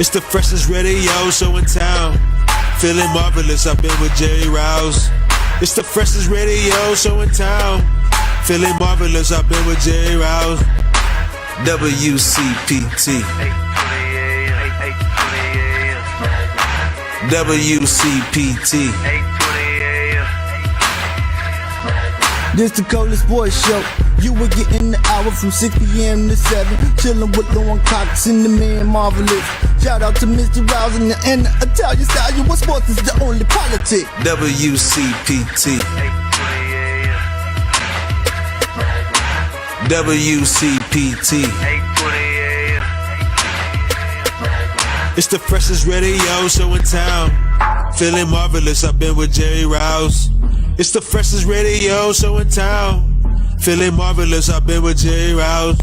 It's the freshest radio show in town. Feeling marvelous, I've been with Jerry Rouse. It's the freshest radio show in town. Feeling marvelous, I've been with Jerry Rouse. WCPT. WCPT. This the coldest boys show. You were getting the hour from 6 p.m. to 7. Chillin' with Lauren Cox and the man Marvelous. Shout out to Mr. Rouse and the Italian style. You what sports is the only politic. WCPT. WCPT. It's the freshest radio show in town. Feeling marvelous, I've been with Jerry Rouse. It's the freshest radio show in town. Feeling marvelous, I've been with Jerry Rouse.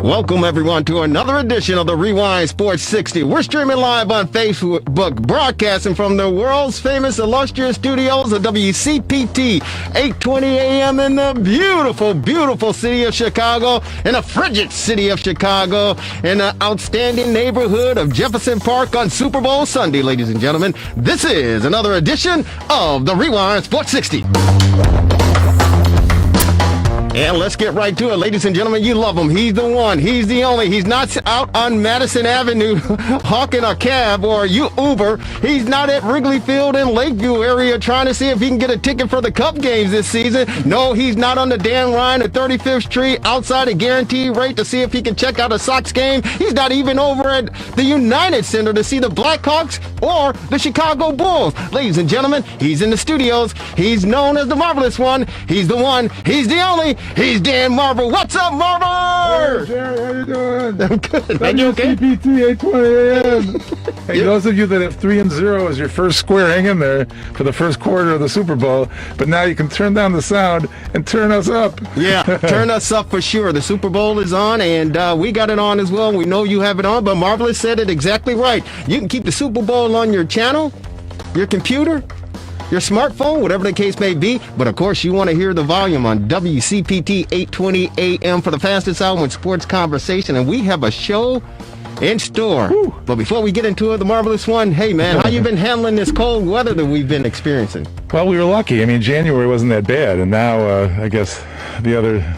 Welcome, everyone, to another edition of the Rewind Sports 60. We're streaming live on Facebook, broadcasting from the world's famous illustrious studios of WCPT, 820 AM in the beautiful, beautiful city of Chicago, in the frigid city of Chicago, in the outstanding neighborhood of Jefferson Park on Super Bowl Sunday, ladies and gentlemen. This is another edition of the Rewind Sports 60. And let's get right to it, ladies and gentlemen. You love him. He's the one. He's the only. He's not out on Madison Avenue hawking a cab or Uber. He's not at Wrigley Field in Lakeview area trying to see if he can get a ticket for the Cup games this season. No, he's not on the Dan Ryan at 35th Street outside a guaranteed rate to see if he can check out a Sox game. He's not even over at the United Center to see the Blackhawks or the Chicago Bulls. Ladies and gentlemen, he's in the studios. He's known as the Marvelous One. He's the one. He's the only. He's Dan Marver. What's up, Marver? Hey, Jerry, how you doing? I'm good. Are you okay? WCPT 820 AM. Hey, those of you that have 3-0 as your first square, hang in there for the first quarter of the Super Bowl. But now you can turn down the sound and turn us up. Yeah, turn us up for sure. The Super Bowl is on, and we got it on as well. We know you have it on, but Marvelous said it exactly right. You can keep the Super Bowl on your channel, your computer, your smartphone, whatever the case may be. But, of course, you want to hear the volume on WCPT 820 AM for the fastest hour in sports conversation. And we have a show in store. Woo. But before we get into it, the Marvelous One, hey, man, how you been handling this cold weather that we've been experiencing? Well, we were lucky. I mean, January wasn't that bad. And now, I guess, the other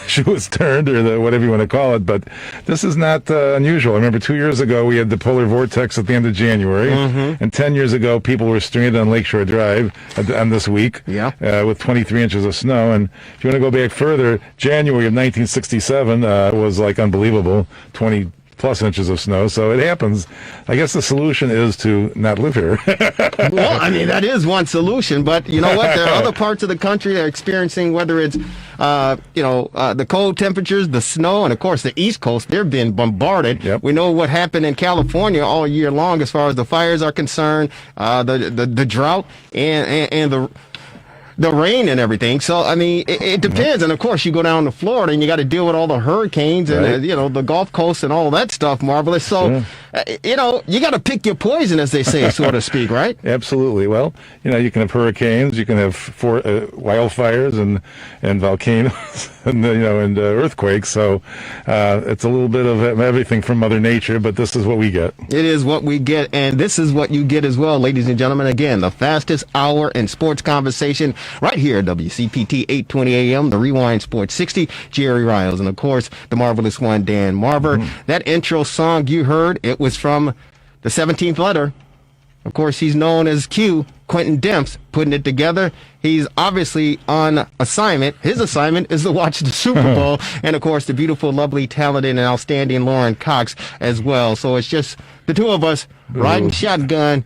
shoe is turned, or whatever you want to call it, but this is not unusual. I remember 2 years ago we had the polar vortex at the end of January, and 10 years ago people were stranded on Lakeshore Drive on this week with 23 inches of snow. And if you want to go back further, January of 1967 was like unbelievable, 20 plus inches of snow. So it happens. I guess the solution is to not live here. Well, I mean, that is one solution, but you know what? There are other parts of the country that are experiencing, whether it's, the cold temperatures, the snow, and of course the East Coast, they're being bombarded. Yep. We know what happened in California all year long as far as the fires are concerned, the drought and the rain and everything. So, I mean, it depends. And, of course, you go down to Florida and you got to deal with all the hurricanes and, the Gulf Coast and all that stuff, Marvelous. So, you got to pick your poison, as they say, so to speak, right? Absolutely. Well, you can have hurricanes, you can have wildfires and volcanoes and earthquakes. So it's a little bit of everything from Mother Nature, but this is what we get. It is what we get, and this is what you get as well, ladies and gentlemen. Again, the fastest hour in sports conversation right here at WCPT 820 AM, the Rewind Sports 60, Jerry Riles, and of course, the Marvelous One, Dan Marver. That intro song you heard, it was from the 17th letter. Of course, he's known as Q, Quentin Demps, putting it together. He's obviously on assignment. His assignment is to watch the Super Bowl, and of course, the beautiful, lovely, talented, and outstanding Lauren Cox as well. So it's just the two of us riding shotgun,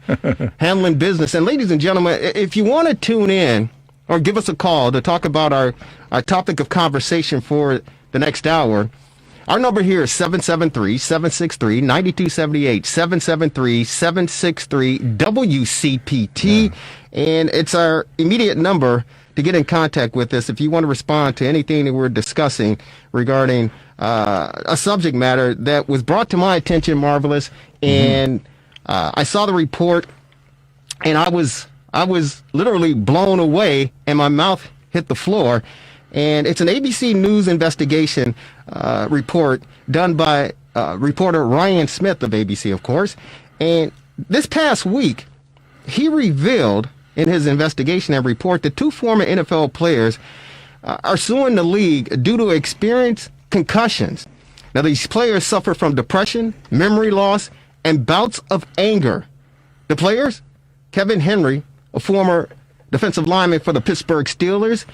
handling business. And ladies and gentlemen, if you want to tune in or give us a call to talk about our topic of conversation for the next hour, our number here is 773-763-9278, 773-763-WCPT, and it's our immediate number to get in contact with us if you want to respond to anything that we're discussing regarding a subject matter that was brought to my attention, Marvelous, and I saw the report, and I was literally blown away, and my mouth hit the floor. And it's an ABC News investigation report done by reporter Ryan Smith of ABC, of course. And this past week, he revealed in his investigation and report that 2 former NFL players are suing the league due to experienced concussions. Now, these players suffer from depression, memory loss, and bouts of anger. The players, Kevin Henry, a former defensive lineman for the Pittsburgh Steelers,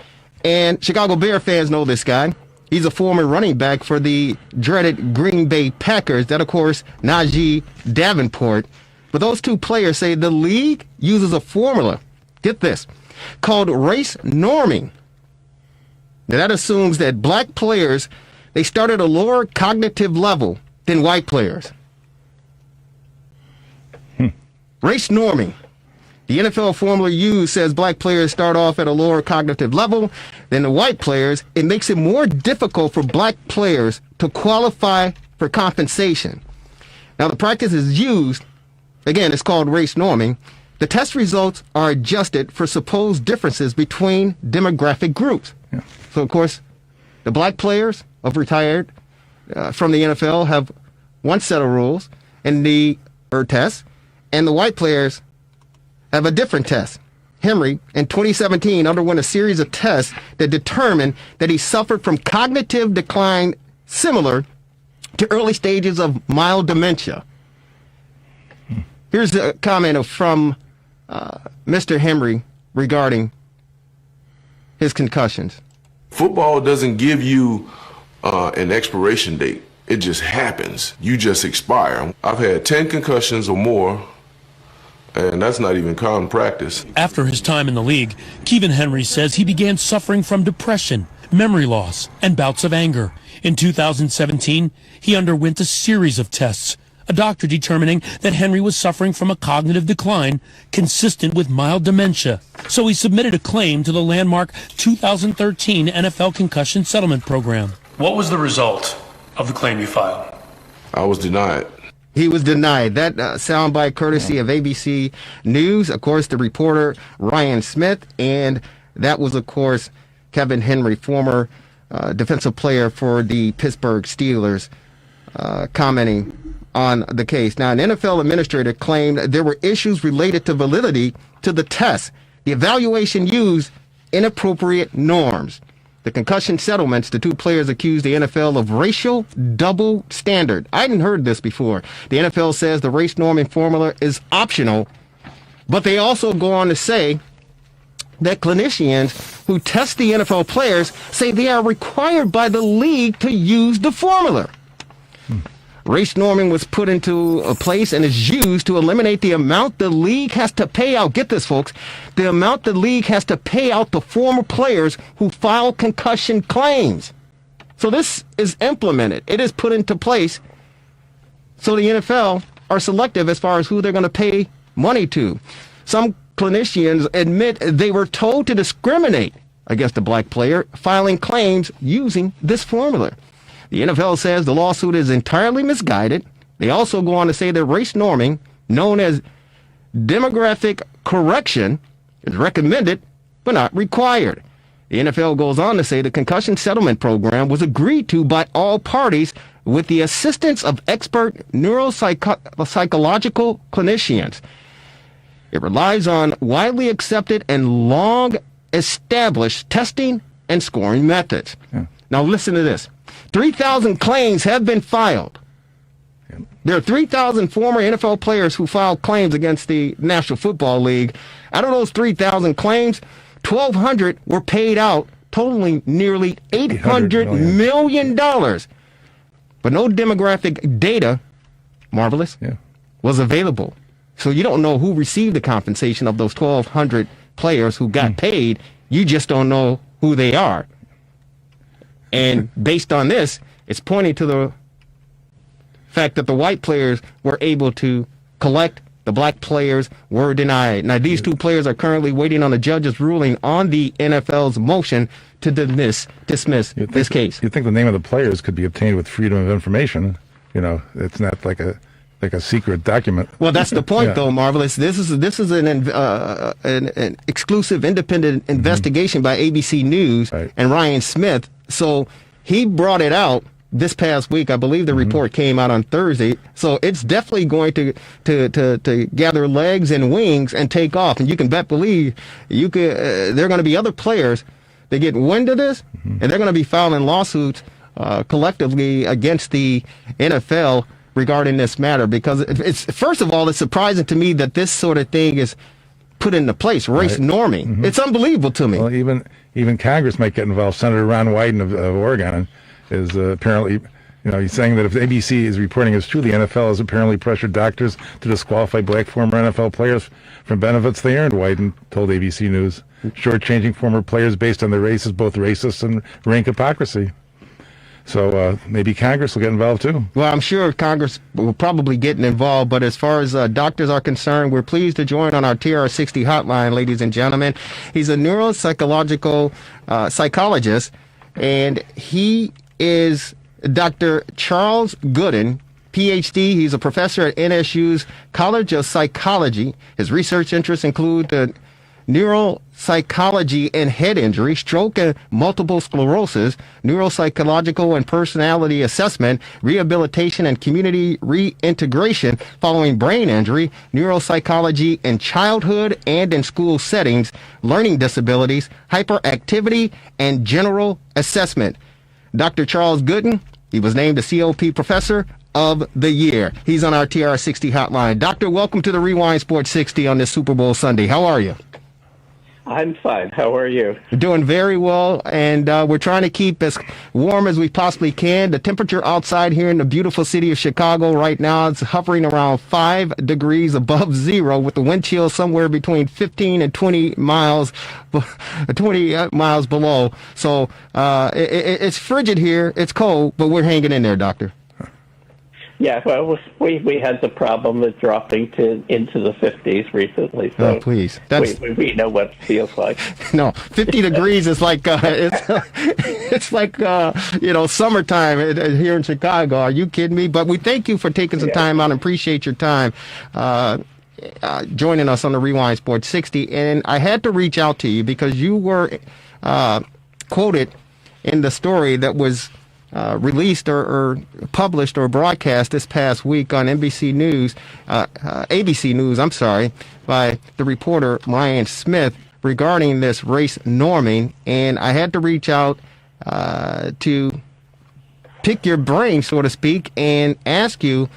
and Chicago Bear fans know this guy. He's a former running back for the dreaded Green Bay Packers. That, of course, Najee Davenport. But those 2 players say the league uses a formula, get this, called race norming. Now, that assumes that black players, they start at a lower cognitive level than white players. Race norming. The NFL formula used says black players start off at a lower cognitive level than the white players. It makes it more difficult for black players to qualify for compensation. Now, the practice is used, again, it's called race norming. The test results are adjusted for supposed differences between demographic groups. Yeah. So, of course, the black players of retired from the NFL have one set of rules and the tests, and the white players have a different test. Henry, in 2017, underwent a series of tests that determined that he suffered from cognitive decline similar to early stages of mild dementia. Here's a comment from Mr. Henry regarding his concussions. Football doesn't give you an expiration date. It just happens. You just expire. I've had 10 concussions or more, and that's not even common practice. After his time in the league, Kevin Henry says he began suffering from depression, memory loss, and bouts of anger. In 2017, he underwent a series of tests, a doctor determining that Henry was suffering from a cognitive decline consistent with mild dementia. So he submitted a claim to the landmark 2013 NFL Concussion Settlement Program. What was the result of the claim you filed? I was denied. He was denied. That soundbite courtesy of ABC News, of course, the reporter Ryan Smith, and that was, of course, Kevin Henry, former defensive player for the Pittsburgh Steelers, commenting on the case. Now, an NFL administrator claimed there were issues related to validity to the test. The evaluation used inappropriate norms. The concussion settlements, the 2 players accused the NFL of racial double standard. I hadn't heard this before. The NFL says the race norming formula is optional, but they also go on to say that clinicians who test the NFL players say they are required by the league to use the formula. Race norming was put into a place and is used to eliminate the amount the league has to pay out. Get this, folks. The amount the league has to pay out the former players who file concussion claims. So this is implemented. It is put into place so the NFL are selective as far as who they're going to pay money to. Some clinicians admit they were told to discriminate against the black player filing claims using this formula. The NFL says the lawsuit is entirely misguided. They also go on to say that race norming, known as demographic correction, is recommended but not required. The NFL goes on to say the concussion settlement program was agreed to by all parties with the assistance of expert neuropsychological clinicians. It relies on widely accepted and long established testing and scoring methods. Yeah. Now listen to this. 3,000 claims have been filed. There are 3,000 former NFL players who filed claims against the National Football League. Out of those 3,000 claims, 1,200 were paid out, totaling nearly $800 million. But no demographic data, marvelous, was available. So you don't know who received the compensation of those 1,200 players who got paid. You just don't know who they are. And based on this, it's pointing to the fact that the white players were able to collect, the black players were denied. Now, these 2 players are currently waiting on the judge's ruling on the NFL's motion to dismiss this case. You'd think the name of the players could be obtained with freedom of information. You know, it's not like a secret document. Well, that's the point, though, Marvelous. This is an exclusive, independent investigation by ABC News and Ryan Smith. So he brought it out this past week. I believe the report came out on Thursday. So it's definitely going to gather legs and wings and take off. And you can believe there are going to be other players that get wind of this, and they're going to be filing lawsuits collectively against the NFL regarding this matter. Because it's first of all, it's surprising to me that this sort of thing is put into place, race norming. It's unbelievable to me. Well, even Congress might get involved. Senator Ron Wyden of Oregon is apparently, he's saying that if ABC is reporting as true, the NFL has apparently pressured doctors to disqualify black former NFL players from benefits they earned, Wyden told ABC News. Shortchanging former players based on their race is both racist and rank hypocrisy. So maybe Congress will get involved too. Well, I'm sure Congress will probably get involved, but as far as doctors are concerned, we're pleased to join on our TRS60 hotline, ladies and gentlemen. He's a neuropsychological psychologist, and he is Dr. Charles Gooden, PhD. He's a professor at NSU's College of Psychology. His research interests include the neuropsychology and head injury, stroke and multiple sclerosis, neuropsychological and personality assessment, rehabilitation and community reintegration following brain injury, neuropsychology in childhood and in school settings, learning disabilities, hyperactivity, and general assessment. Dr. Charles Gooden, he was named the COP Professor of the Year. He's on our TR60 hotline. Doctor, welcome to the Rewind Sports 60 on this Super Bowl Sunday. How are you? I'm fine. How are you? Doing very well, and we're trying to keep as warm as we possibly can. The temperature outside here in the beautiful city of Chicago right now is hovering around 5 degrees above zero, with the wind chill somewhere between 15 and 20 miles below. So it's frigid here. It's cold, but we're hanging in there, Doctor. Yeah, well, we had the problem of dropping into the 50s recently. So please. We know what it feels like. No, 50 degrees is like it's like summertime here in Chicago. Are you kidding me? But we thank you for taking some time out and appreciate your time joining us on the Rewind Sports 60. And I had to reach out to you because you were quoted in the story that was released or published or broadcast this past week on ABC News, by the reporter Ryan Smith regarding this race norming. And I had to reach out to pick your brain, so to speak, and ask you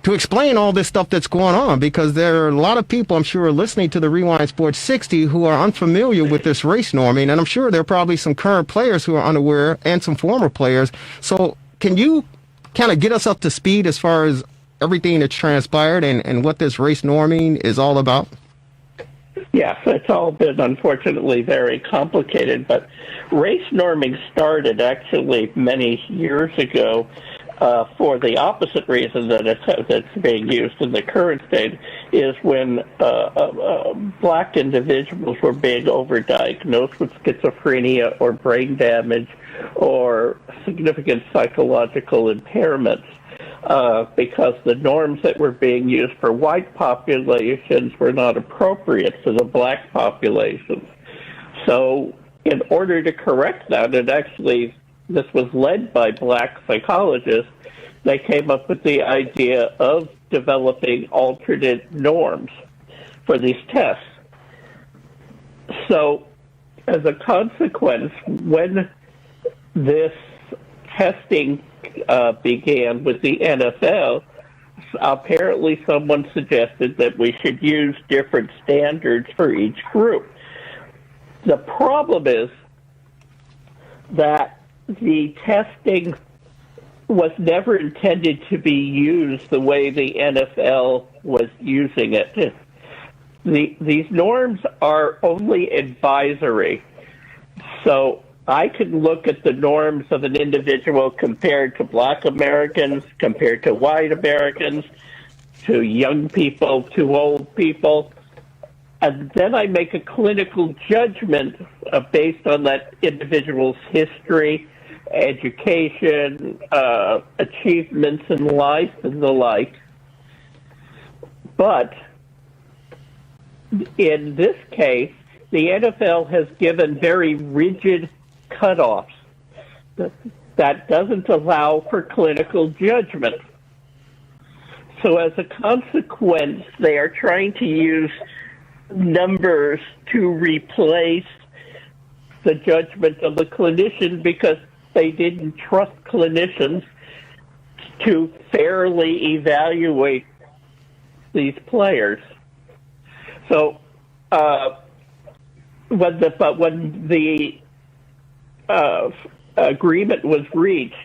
to explain all this stuff that's going on, because there are a lot of people, I'm sure, listening to the Rewind Sports 60 who are unfamiliar with this race norming, and I'm sure there are probably some current players who are unaware and some former players. So can you kind of get us up to speed as far as everything that's transpired and what this race norming is all about? Yes, it's all been, unfortunately, very complicated, but race norming started actually many years ago for the opposite reason that it's being used in the current state, is when black individuals were being overdiagnosed with schizophrenia or brain damage or significant psychological impairments, because the norms that were being used for white populations were not appropriate for the black populations. So in order to correct that, this was led by black psychologists. They came up with the idea of developing alternate norms for these tests. So as a consequence, when this testing began with the NFL, apparently someone suggested that we should use different standards for each group. The problem is that the testing was never intended to be used the way the NFL was using it. These norms are only advisory. So I can look at the norms of an individual compared to black Americans, compared to white Americans, to young people, to old people, and then I make a clinical judgment based on that individual's history, education, achievements in life, and the like. But in this case, the NFL has given very rigid cutoffs. that doesn't allow for clinical judgment. So as a consequence, they are trying to use numbers to replace the judgment of the clinician because they didn't trust clinicians to fairly evaluate these players. So when the agreement was reached,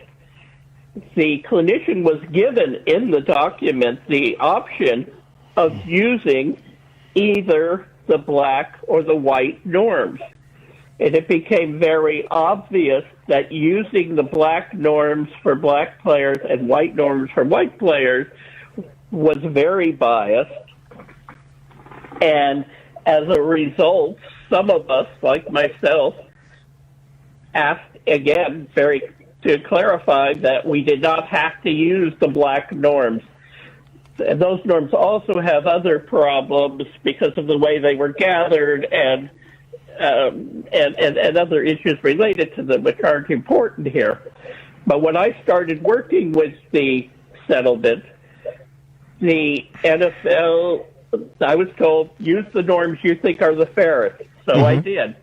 the clinician was given in the document the option of using either the black or the white norms. And it became very obvious that using the black norms for black players and white norms for white players was very biased. And as a result, some of us, like myself, asked again to clarify that we did not have to use the black norms. And those norms also have other problems because of the way they were gathered and other issues related to them, which aren't important here. But when I started working with the settlement, the NFL, I was told, use the norms you think are the fairest. So I did.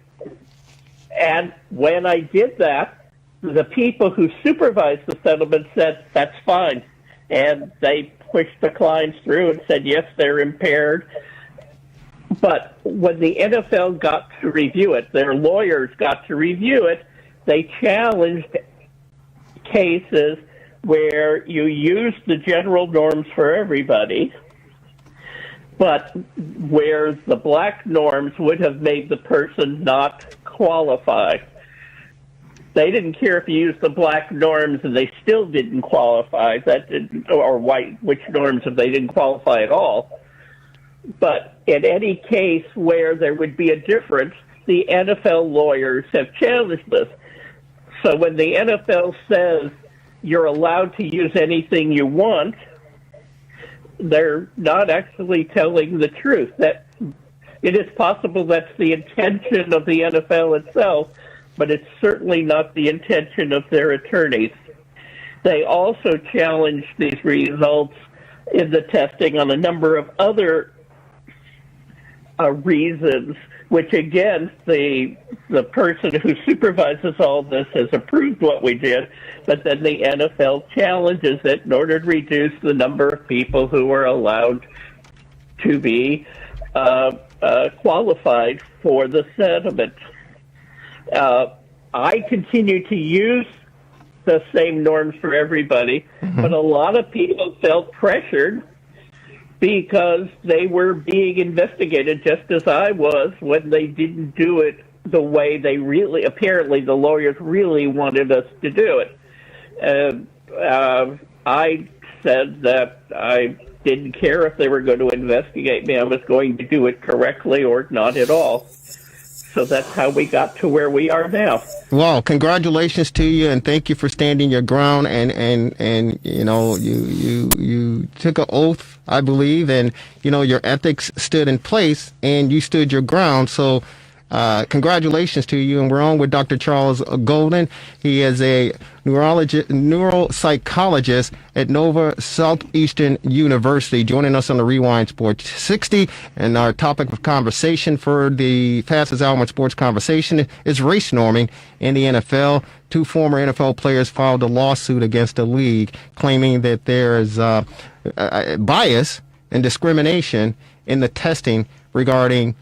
And when I did that, the people who supervised the settlement said, that's fine. And they pushed the clients through and said, yes, they're impaired. But when the NFL got to review it, their lawyers got to review it, they challenged cases where you use the general norms for everybody, but where the black norms would have made the person not qualify. They didn't care if you used the black norms and they still didn't qualify, or white, which norms if they didn't qualify at all. But in any case where there would be a difference, the NFL lawyers have challenged this. So when the NFL says you're allowed to use anything you want, they're not actually telling the truth. That it is possible that's the intention of the NFL itself, but it's certainly not the intention of their attorneys. They also challenged these results in the testing on a number of other reasons, which again, the person who supervises all this has approved what we did, but then the NFL challenges it in order to reduce the number of people who are allowed to be qualified for the settlement. I continue to use the same norms for everybody, but a lot of people felt pressured because they were being investigated just as I was when they didn't do it the way they really, apparently the lawyers really wanted us to do it. I said that I didn't care if they were going to investigate me. I was going to do it correctly or not at all. So that's how we got to where we are now. Well, congratulations to you, and thank you for standing your ground. And you know, you took an oath, I believe, and you know your ethics stood in place, and you stood your ground. So, congratulations to you. And we're on with Dr. Charles Golden. He is a neuropsychologist at Nova Southeastern University, joining us on the Rewind Sports 60. And our topic of conversation for the fastest hour in sports conversation is race norming in the NFL. Two former NFL players filed a lawsuit against the league, claiming that there is bias and discrimination in the testing regarding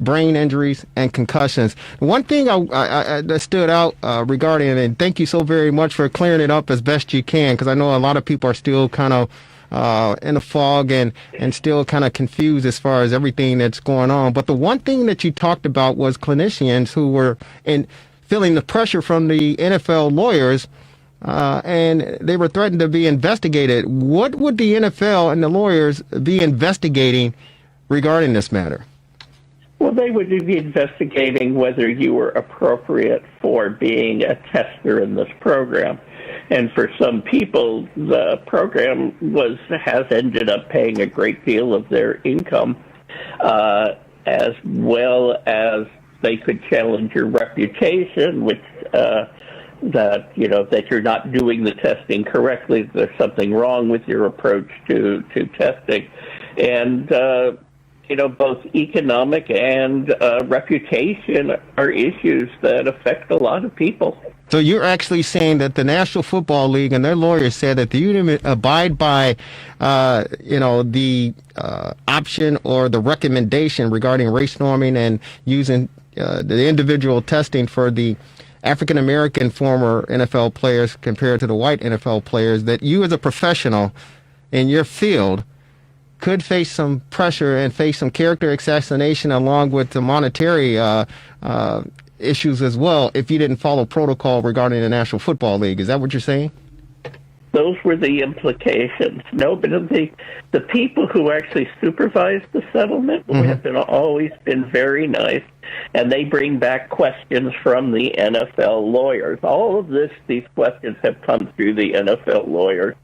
brain injuries and concussions. One thing that stood out regarding it, and thank you so very much for clearing it up as best you can, because I know a lot of people are still kind of in a fog and still kind of confused as far as everything that's going on. But the one thing that you talked about was clinicians who were feeling the pressure from the NFL lawyers, and they were threatened to be investigated. What would the NFL and the lawyers be investigating regarding this matter? Well, they would be investigating whether you were appropriate for being a tester in this program. And for some people, the program has ended up paying a great deal of their income, as well as they could challenge your reputation, which that that you're not doing the testing correctly. There's something wrong with your approach to testing, and both economic and reputation are issues that affect a lot of people. So you're actually saying that the National Football League and their lawyers said that you abide by, the option or the recommendation regarding race norming and using the individual testing for the African American former NFL players compared to the white NFL players, that you as a professional in your field could face some pressure and face some character assassination along with the monetary issues as well if you didn't follow protocol regarding the National Football League. Is that what you're saying? Those were the implications. No, but the people who actually supervised the settlement have always been very nice, and they bring back questions from the NFL lawyers. All of these questions have come through the NFL lawyers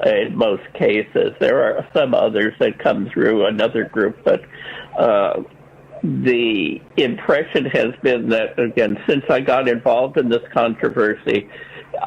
in most cases. There are some others that come through another group, but the impression has been that, again, since I got involved in this controversy,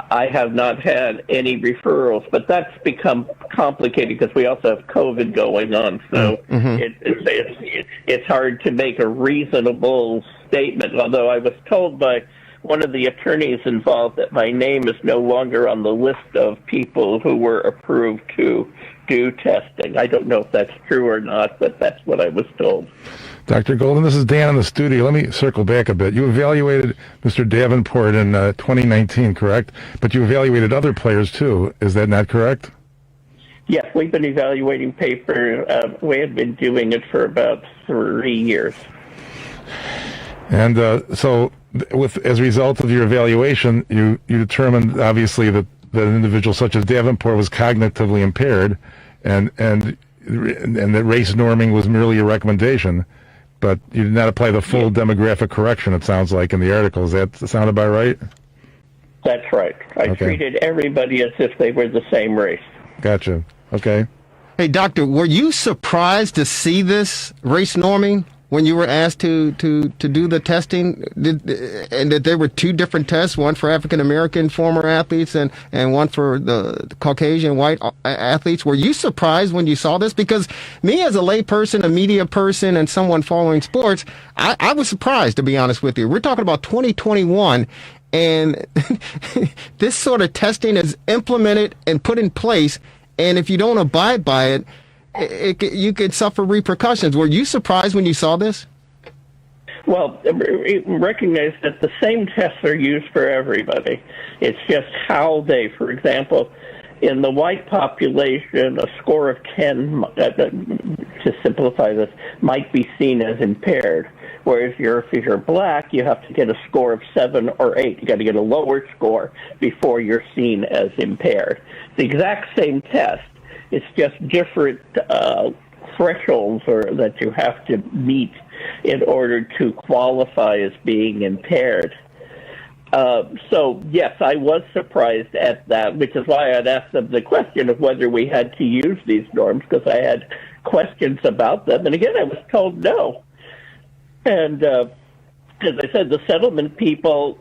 I have not had any referrals, but that's become complicated because we also have COVID going on, so it's hard to make a reasonable statement, although I was told by one of the attorneys involved that my name is no longer on the list of people who were approved to do testing. I don't know if that's true or not, but that's what I was told. Dr. Golden, this is Dan in the studio. Let me circle back a bit. You evaluated Mr. Davenport in 2019, correct? But you evaluated other players, too. Is that not correct? Yes, we've been evaluating paper. We have been doing it for about 3 years. And so, as a result of your evaluation, you determined, obviously, that an individual such as Davenport was cognitively impaired, and that race norming was merely a recommendation. But you did not apply the full demographic correction, it sounds like, in the article. Does that sound about right? That's right. I treated everybody as if they were the same race. Gotcha. Okay. Hey, Doctor, were you surprised to see this race norming when you were asked to do the testing, and that there were two different tests, one for African-American former athletes and one for the Caucasian white athletes? Were you surprised when you saw this? Because me as a layperson, a media person, and someone following sports, I was surprised, to be honest with you. We're talking about 2021, and this sort of testing is implemented and put in place, and if you don't abide by it, you could suffer repercussions. Were you surprised when you saw this? Well, recognize that the same tests are used for everybody. It's just how they, for example, in the white population, a score of 10, to simplify this, might be seen as impaired. Whereas if you're black, you have to get a score of 7 or 8. You got to get a lower score before you're seen as impaired. The exact same test. It's just different thresholds that you have to meet in order to qualify as being impaired. So, yes, I was surprised at that, which is why I'd asked them the question of whether we had to use these norms, because I had questions about them. And again, I was told no. And as I said, the settlement people,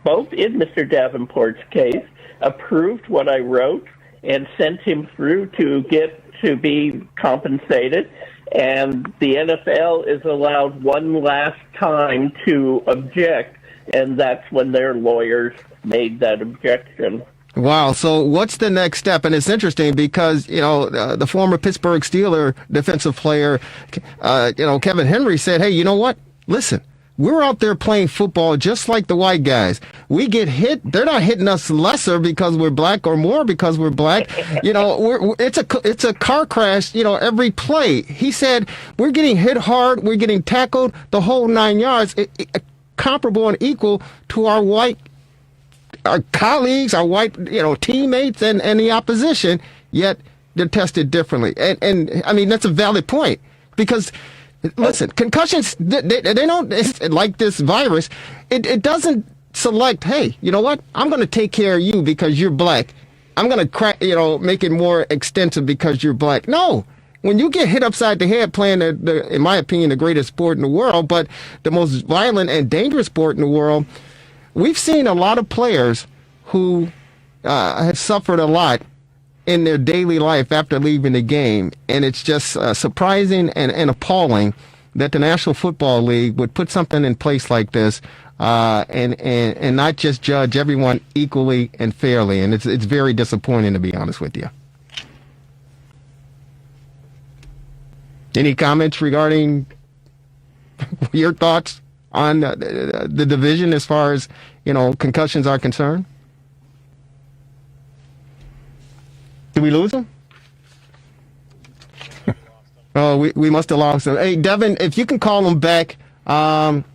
both in Mr. Davenport's case, approved what I wrote and sent him through to be compensated. And the NFL is allowed one last time to object, and that's when their lawyers made that objection. Wow. So what's the next step? And it's interesting because, the former Pittsburgh Steeler defensive player, Kevin Henry said, hey, you know what? Listen. We're out there playing football just like the white guys. We get hit. They're not hitting us lesser because we're black or more because we're black. It's a car crash, every play. He said, we're getting hit hard. We're getting tackled the whole 9 yards, comparable and equal to our colleagues, our white, teammates and the opposition, yet they're tested differently. And I mean, that's a valid point because listen, concussions, they don't, like this virus, it doesn't select, hey, you know what? I'm going to take care of you because you're black. I'm going to make it more extensive because you're black. No. When you get hit upside the head playing, in my opinion, the greatest sport in the world, but the most violent and dangerous sport in the world, we've seen a lot of players who have suffered a lot in their daily life after leaving the game. And it's just surprising and appalling that the National Football League would put something in place like this and not just judge everyone equally and fairly. And it's very disappointing, to be honest with you. Any comments regarding your thoughts on the division as far as, concussions are concerned? Did we lose him? Oh, we must have lost him. Hey, Devin, if you can call him back, tell him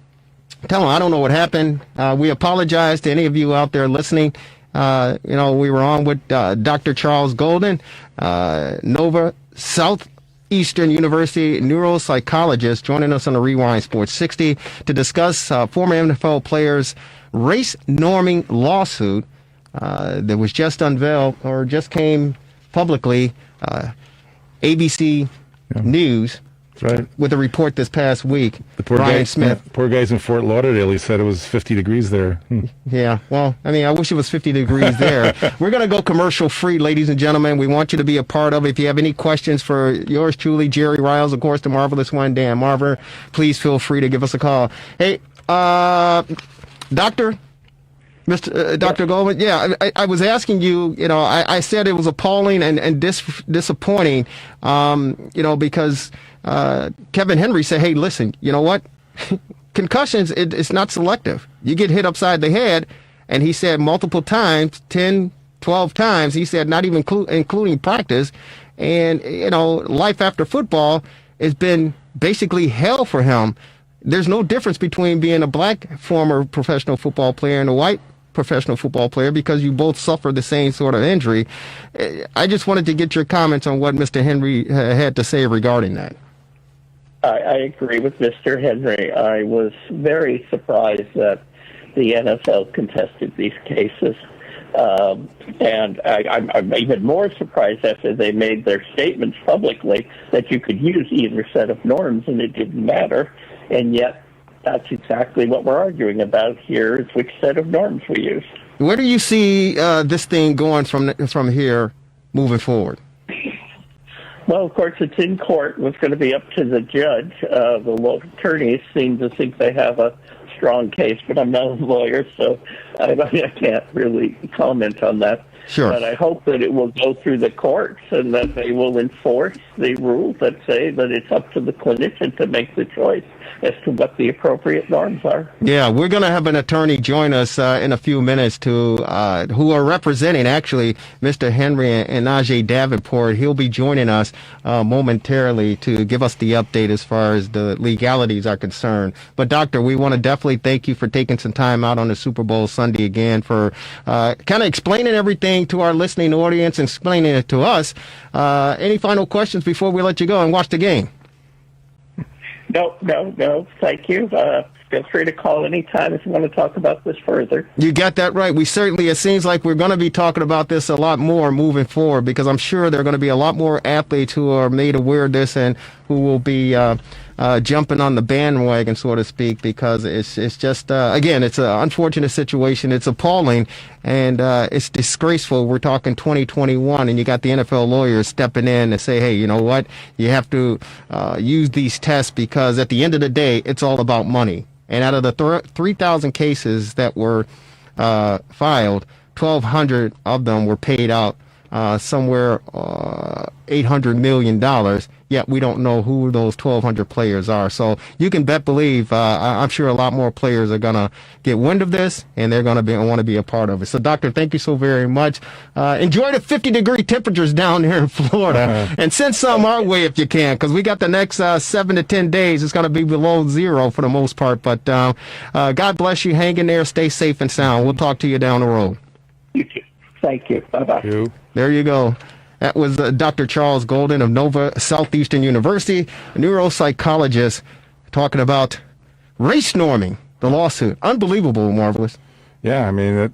I don't know what happened. We apologize to any of you out there listening. We were on with Dr. Charles Golden, Nova Southeastern University neuropsychologist, joining us on the Rewind Sports 60 to discuss former NFL players' race norming lawsuit that was just unveiled or just came publicly. ABC News, right, with a report this past week. The poor Brian guy, Smith. poor guys in Fort Lauderdale. He said it was 50 degrees there. Yeah, well, I wish it was 50 degrees there. We're going to go commercial free, ladies and gentlemen. We want you to be a part of it. If you have any questions for yours truly, Jerry Riles, of course, the marvelous one, Dan Marver, please feel free to give us a call. Hey, Dr. Goldman, I was asking you, I said it was appalling and disappointing, because Kevin Henry said, hey, listen, you know what? Concussions, it's not selective. You get hit upside the head, and he said multiple times, 10, 12 times, he said not even including practice, and, life after football has been basically hell for him. There's no difference between being a black former professional football player and a white professional football player because you both suffer the same sort of injury. I just wanted to get your comments on what Mr. Henry had to say regarding that. I agree with Mr. Henry. I was very surprised that the NFL contested these cases. And I'm even more surprised after they made their statements publicly that you could use either set of norms and it didn't matter. And yet, that's exactly what we're arguing about here, is which set of norms we use. Where do you see this thing going from here moving forward? Well, of course, it's in court. It's going to be up to the judge. The law attorneys seem to think they have a strong case, but I'm not a lawyer, so I can't really comment on that. Sure. But I hope that it will go through the courts and that they will enforce the rules that say that it's up to the clinician to make the choice as to what the appropriate norms are. Yeah, we're going to have an attorney join us in a few minutes who are representing, actually, Mr. Henry and Najee Davenport. He'll be joining us momentarily to give us the update as far as the legalities are concerned. But, Doctor, we want to definitely thank you for taking some time out on the Super Bowl Sunday again for kind of explaining everything to our listening audience and explaining it to us. Any final questions before we let you go and watch the game? No. Thank you. Feel free to call anytime if you want to talk about this further. You got that right. It seems like we're going to be talking about this a lot more moving forward because I'm sure there are going to be a lot more athletes who are made aware of this and who will be jumping on the bandwagon, so to speak, because it's just, again, it's an unfortunate situation. It's appalling and it's disgraceful. We're talking 2021 and you got the NFL lawyers stepping in and say, hey, you know what? You have to use these tests because at the end of the day, it's all about money. And out of the 3,000 cases that were filed, 1,200 of them were paid out somewhere $800 million, yet we don't know who those 1,200 players are. So you can believe I'm sure a lot more players are going to get wind of this, and they're going to want to be a part of it. So, Doctor, thank you so very much. Enjoy the 50-degree temperatures down here in Florida, and send some our way if you can, because we got the next 7 to 10 days. It's going to be below zero for the most part. But God bless you. Hang in there. Stay safe and sound. We'll talk to you down the road. You too. Thank you. Bye-bye. There you go. That was Dr. Charles Golden of Nova Southeastern University, a neuropsychologist, talking about race norming, the lawsuit. Unbelievable, Marvelous. Yeah, I mean,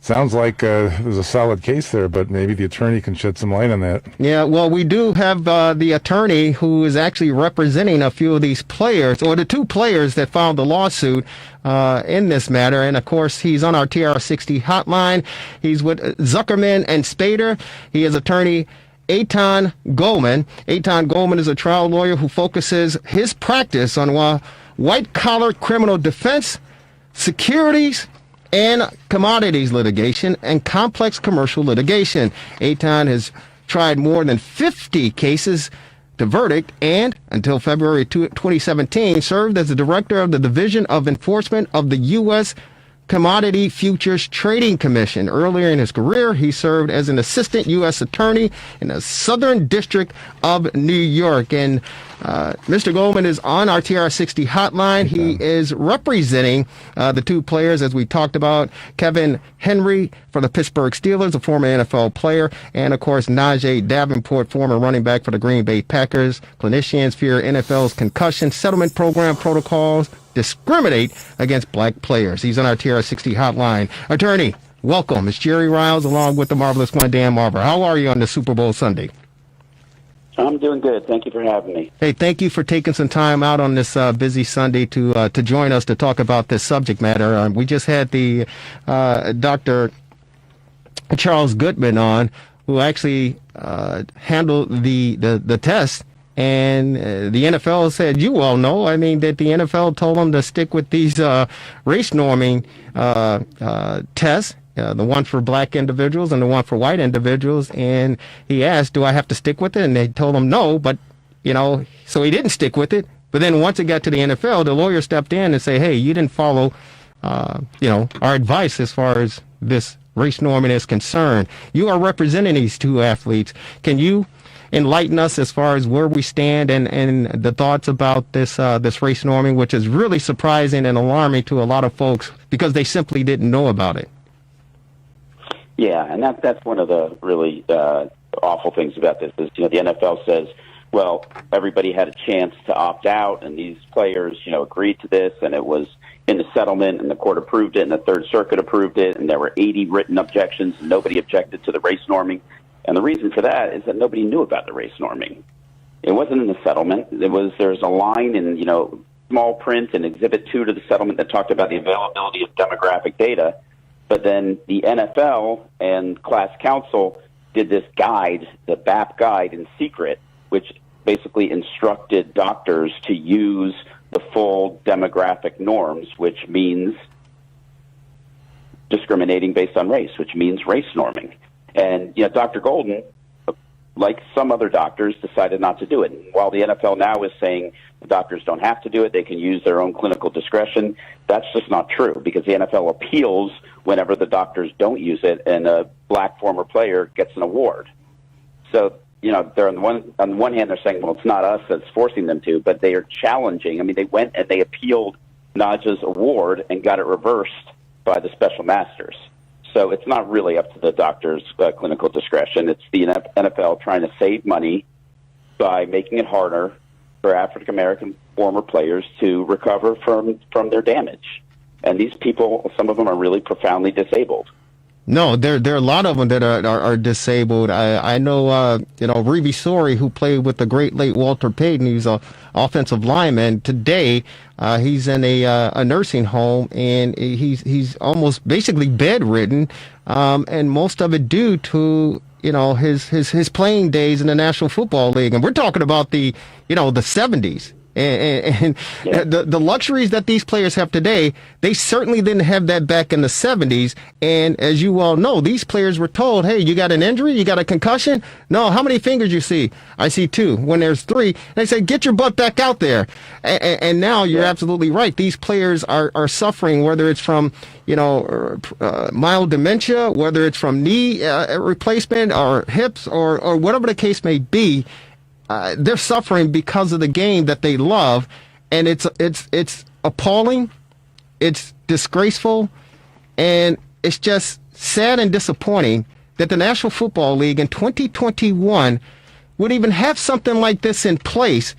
sounds like there's a solid case there, but maybe the attorney can shed some light on that. Yeah, well, we do have the attorney who is actually representing a few of these players, or the two players that filed the lawsuit in this matter. And, of course, he's on our TRS60 hotline. He's with Zuckerman and Spader. He is attorney Eitan Goldman. Eitan Goldman is a trial lawyer who focuses his practice on white-collar criminal defense, securities, and commodities litigation and complex commercial litigation. Eitan has tried more than 50 cases to verdict and, until February 2017, served as the director of the Division of Enforcement of the U.S. Commodity Futures Trading Commission. Earlier in his career, he served as an assistant U.S. attorney in the Southern District of New York. And Mr. Goldman is on our TR60 hotline. He is representing the two players, as we talked about, Kevin Henry for the Pittsburgh Steelers, a former NFL player, and, of course, Najee Davenport, former running back for the Green Bay Packers. Clinicians fear NFL's concussion settlement program protocols discriminate against black players. He's on our TR60 hotline. Attorney, welcome. It's Jerry Riles along with the marvelous one, Dan Marver. How are you on this Super Bowl Sunday? I'm doing good. Thank you for having me. Hey, thank you for taking some time out on this busy Sunday to join us to talk about this subject matter. We just had the Dr. Charles Goodman on, who actually handled the test. And the NFL said, you all know, I mean, that the NFL told them to stick with these race norming tests, the one for black individuals and the one for white individuals. And he asked, do I have to stick with it? And they told him no, but, so he didn't stick with it. But then once it got to the NFL, the lawyer stepped in and said, hey, you didn't follow, our advice as far as this race norming is concerned. You are representing these two athletes. Can you enlighten us as far as where we stand and the thoughts about this race norming, which is really surprising and alarming to a lot of folks because they simply didn't know about it? Yeah, and that's one of the really awful things about this is, the NFL says, well, everybody had a chance to opt out, and these players, agreed to this, and it was in the settlement, and the court approved it, and the Third Circuit approved it, and there were 80 written objections, and nobody objected to the race norming. And the reason for that is that nobody knew about the race norming. It wasn't in the settlement. There's a line in, small print in Exhibit 2 to the settlement that talked about the availability of demographic data. But then the NFL and class counsel did this guide, the BAP guide, in secret, which basically instructed doctors to use the full demographic norms, which means discriminating based on race, which means race norming. And, Dr. Golden, like some other doctors, decided not to do it. And while the NFL now is saying the doctors don't have to do it, they can use their own clinical discretion, that's just not true because the NFL appeals whenever the doctors don't use it and a black former player gets an award. So, they're on the one hand, they're saying, well, it's not us that's forcing them to, but they are challenging. I mean, they went and they appealed Najee's award and got it reversed by the special masters. So it's not really up to the doctor's clinical discretion. It's the NFL trying to save money by making it harder for African-American former players to recover from their damage. And these people, some of them are really profoundly disabled. No, there are a lot of them that are disabled. I know, Reeve Sorey, who played with the great late Walter Payton. He's an offensive lineman. Today, he's in a nursing home, and he's almost basically bedridden, and most of it due to his playing days in the National Football League. And we're talking about the 70s. And yeah. the luxuries that these players have today, they certainly didn't have that back in the 70s. And as you all know, these players were told, hey, you got an injury? You got a concussion? No, how many fingers you see? I see 2. When there's 3, they say, get your butt back out there. And now you're absolutely right. These players are suffering, whether it's from, mild dementia, whether it's from knee replacement or hips or whatever the case may be. They're suffering because of the game that they love, and it's appalling, it's disgraceful, and it's just sad and disappointing that the National Football League in 2021 would even have something like this in place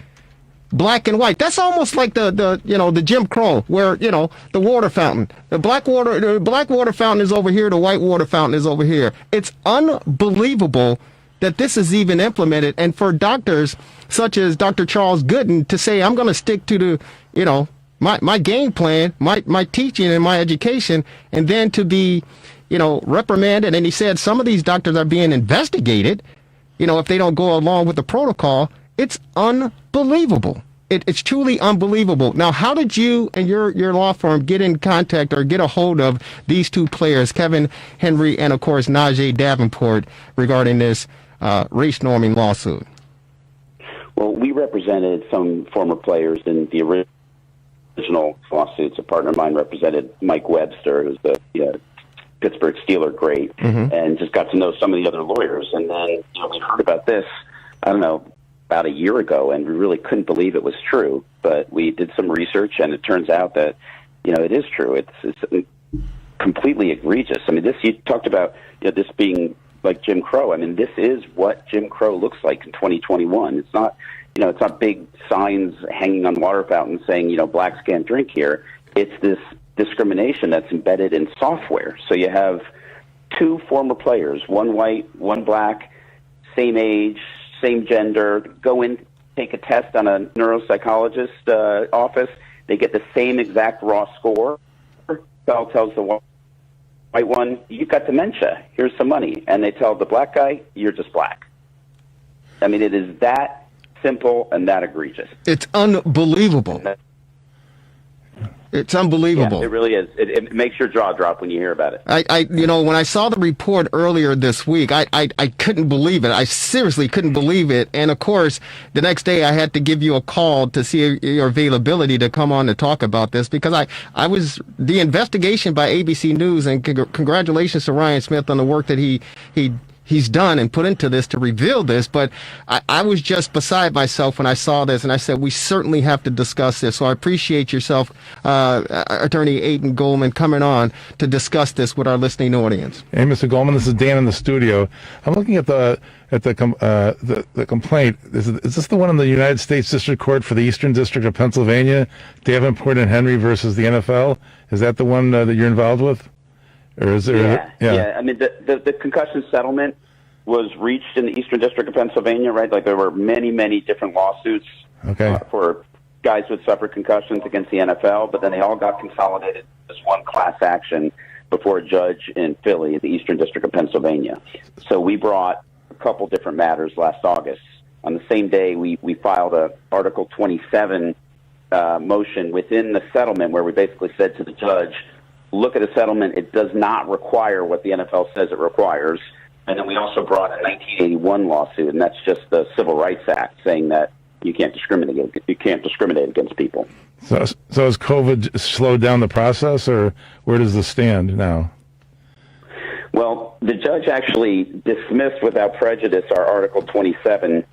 black and white. That's almost like the Jim Crow, where, the water fountain. The black water fountain is over here, the white water fountain is over here. It's unbelievable that this is even implemented. And for doctors such as Dr. Charles Gooden to say, I'm going to stick to my game plan, my teaching and my education, and then to be, reprimanded. And he said some of these doctors are being investigated, if they don't go along with the protocol. It's unbelievable. It's truly unbelievable. Now, how did you and your law firm get in contact or get a hold of these two players, Kevin Henry and, of course, Najee Davenport, regarding this race norming lawsuit? Well, we represented some former players in the original lawsuits. A partner of mine represented Mike Webster, who's the Pittsburgh Steeler great, and just got to know some of the other lawyers. And then we heard about this, I don't know, about a year ago, and we really couldn't believe it was true. But we did some research, and it turns out that it is true. It's completely egregious. I mean, you talked about this being like Jim Crow. I mean, this is what Jim Crow looks like in 2021. It's not it's not big signs hanging on water fountains saying blacks can't drink here. It's this discrimination that's embedded in software. So you have two former players, one white, one black, same age, same gender, go in, take a test on a neuropsychologist office. They get the same exact raw score. Bell tells the white one, you've got dementia, here's some money. And they tell the black guy, you're just black. I mean, it is that simple and that egregious. It's unbelievable. It's unbelievable. Yeah, it really is. It makes your jaw drop when you hear about it. When I saw the report earlier this week, I couldn't believe it. I seriously couldn't believe it. And of course, the next day I had to give you a call to see your availability to come on to talk about this, because I was the investigation by ABC News, and congratulations to Ryan Smith on the work that he's done and put into this to reveal this. But I was just beside myself when I saw this, and I said, we certainly have to discuss this. So I appreciate yourself, Attorney Aidan Goldman, coming on to discuss this with our listening audience. Hey, Mr. Goldman, this is Dan in the studio. I'm looking at the complaint. Is this the one in the United States District Court for the Eastern District of Pennsylvania, Davenport and Henry versus the NFL? Is that the one that you're involved with? Or is there, yeah. I mean, the concussion settlement was reached in the Eastern District of Pennsylvania, right? Like, there were many, many different lawsuits for guys who had suffered concussions against the NFL, but then they all got consolidated as one class action before a judge in Philly, the Eastern District of Pennsylvania. So we brought a couple different matters last August. On the same day, we filed a Article 27 motion within the settlement, where we basically said to the judge, look at a settlement. It does not require what the NFL says it requires. And then we also brought a 1981 lawsuit, and that's just the Civil Rights Act, saying that you can't discriminate against people. So has COVID slowed down the process, or where does this stand now? Well, the judge actually dismissed without prejudice our Article 27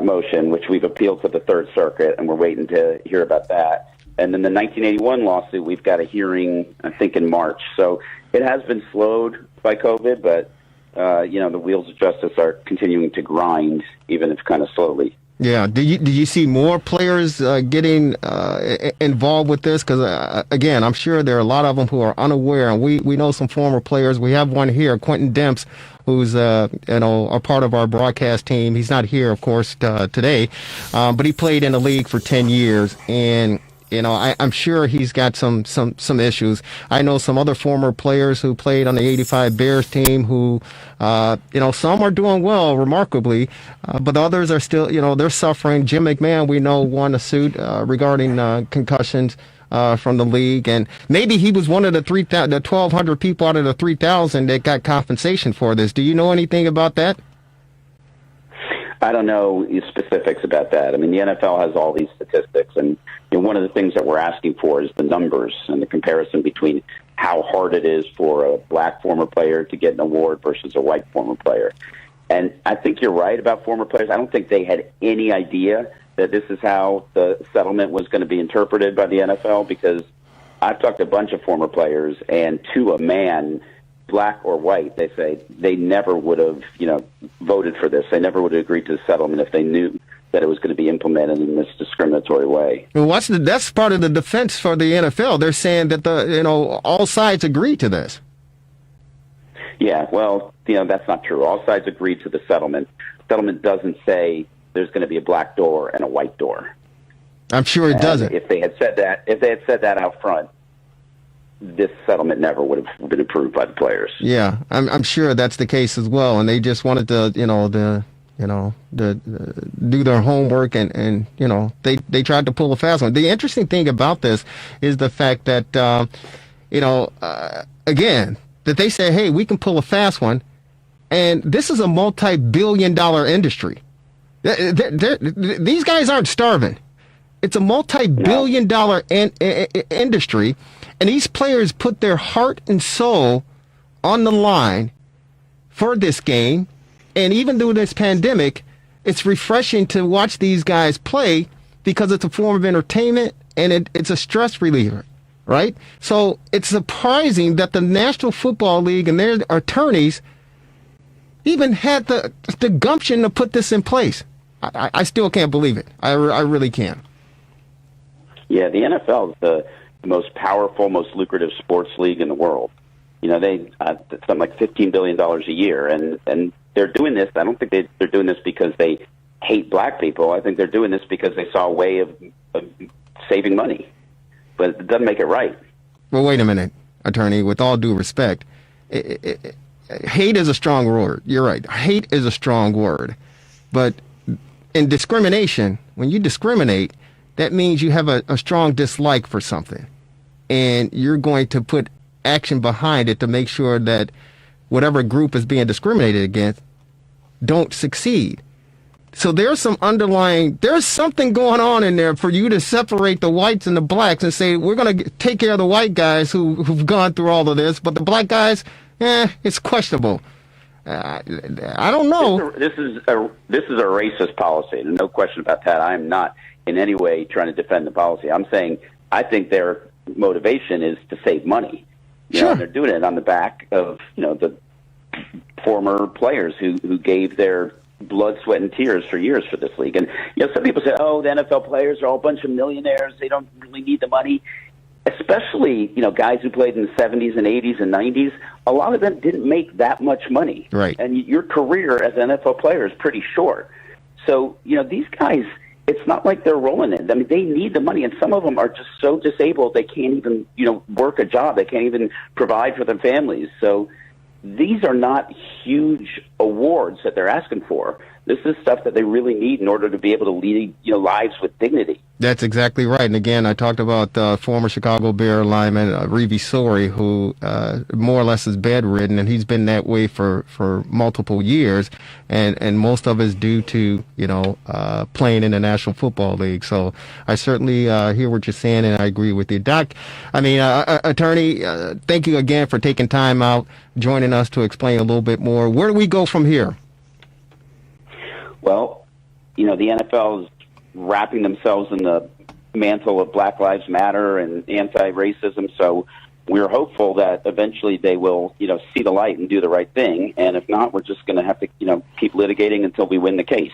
motion, which we've appealed to the Third Circuit, and we're waiting to hear about that. And then the 1981 lawsuit, we've got a hearing, I think, in March. So it has been slowed by COVID, but, the wheels of justice are continuing to grind, even if kind of slowly. Yeah. Do you see more players getting involved with this? Because, again, I'm sure there are a lot of them who are unaware, and we know some former players. We have one here, Quentin Demps, who's a part of our broadcast team. He's not here, of course, today, but he played in the league for 10 years, and I'm sure he's got some issues. I know some other former players who played on the '85 Bears team who, some are doing well, remarkably, but others are still, they're suffering. Jim McMahon, we know, won a suit regarding concussions from the league, and maybe he was one of the 1,200 people out of the 3,000 that got compensation for this. Do you know anything about that? I don't know specifics about that. I mean, the NFL has all these statistics, and one of the things that we're asking for is the numbers and the comparison between how hard it is for a black former player to get an award versus a white former player. And I think you're right about former players. I don't think they had any idea that this is how the settlement was going to be interpreted by the NFL, because I've talked to a bunch of former players, and to a man, black or white, they say they never would have, voted for this. They never would have agreed to the settlement if they knew that it was going to be implemented in this discriminatory way. Well, that's part of the defense for the NFL. They're saying that all sides agreed to this. Yeah, well, that's not true. All sides agreed to the settlement. Settlement doesn't say there's going to be a black door and a white door. I'm sure it doesn't. If they had said that out front, this settlement never would have been approved by the players. Yeah, I'm sure that's the case as well, and they just wanted to, do their homework, and they tried to pull a fast one. The interesting thing about this is the fact that, again, that they say, hey, we can pull a fast one, and this is a multi-billion-dollar industry. These guys aren't starving. It's a multi-billion-dollar industry, and these players put their heart and soul on the line for this game. And even through this pandemic, it's refreshing to watch these guys play because it's a form of entertainment and it's a stress reliever, right? So it's surprising that the National Football League and their attorneys even had the gumption to put this in place. I still can't believe it. I really can't. Yeah, the NFL is the most powerful, most lucrative sports league in the world. They something like $15 billion a year, and they're doing this. I don't think they're doing this because they hate black people. I think they're doing this because they saw a way of saving money, but it doesn't make it right. Well, wait a minute, attorney. With all due respect, hate is a strong word. You're right. Hate is a strong word, but in discrimination, when you discriminate, that means you have a strong dislike for something, and you're going to put action behind it to make sure that whatever group is being discriminated against don't succeed. So there's something going on in there for you to separate the whites and the blacks and say, we're going to take care of the white guys who've gone through all of this, but the black guys, it's questionable. I don't know. This is a racist policy. No question about that. I'm not in any way trying to defend the policy. I'm saying I think their motivation is to save money. Sure. And they're doing it on the back of the former players who gave their blood, sweat, and tears for years for this league. And some people say, oh, the NFL players are all a bunch of millionaires. They don't really need the money. Especially guys who played in the 70s and 80s and 90s. A lot of them didn't make that much money. Right. And your career as an NFL player is pretty short. So these guys, it's not like they're rolling it. I mean, they need the money, and some of them are just so disabled they can't even, work a job. They can't even provide for their families. So these are not huge awards that they're asking for. This is stuff that they really need in order to be able to lead, lives with dignity. That's exactly right. And again, I talked about former Chicago Bear lineman Reeve Sorey, who more or less is bedridden, and he's been that way for multiple years, and most of it is due to playing in the National Football League. So I certainly hear what you're saying, and I agree with you, Doc. Attorney, thank you again for taking time out, joining us to explain a little bit more. Where do we go from here? Well, the NFL is wrapping themselves in the mantle of Black Lives Matter and anti-racism, so we're hopeful that eventually they will, see the light and do the right thing, and if not, we're just going to have to, keep litigating until we win the case.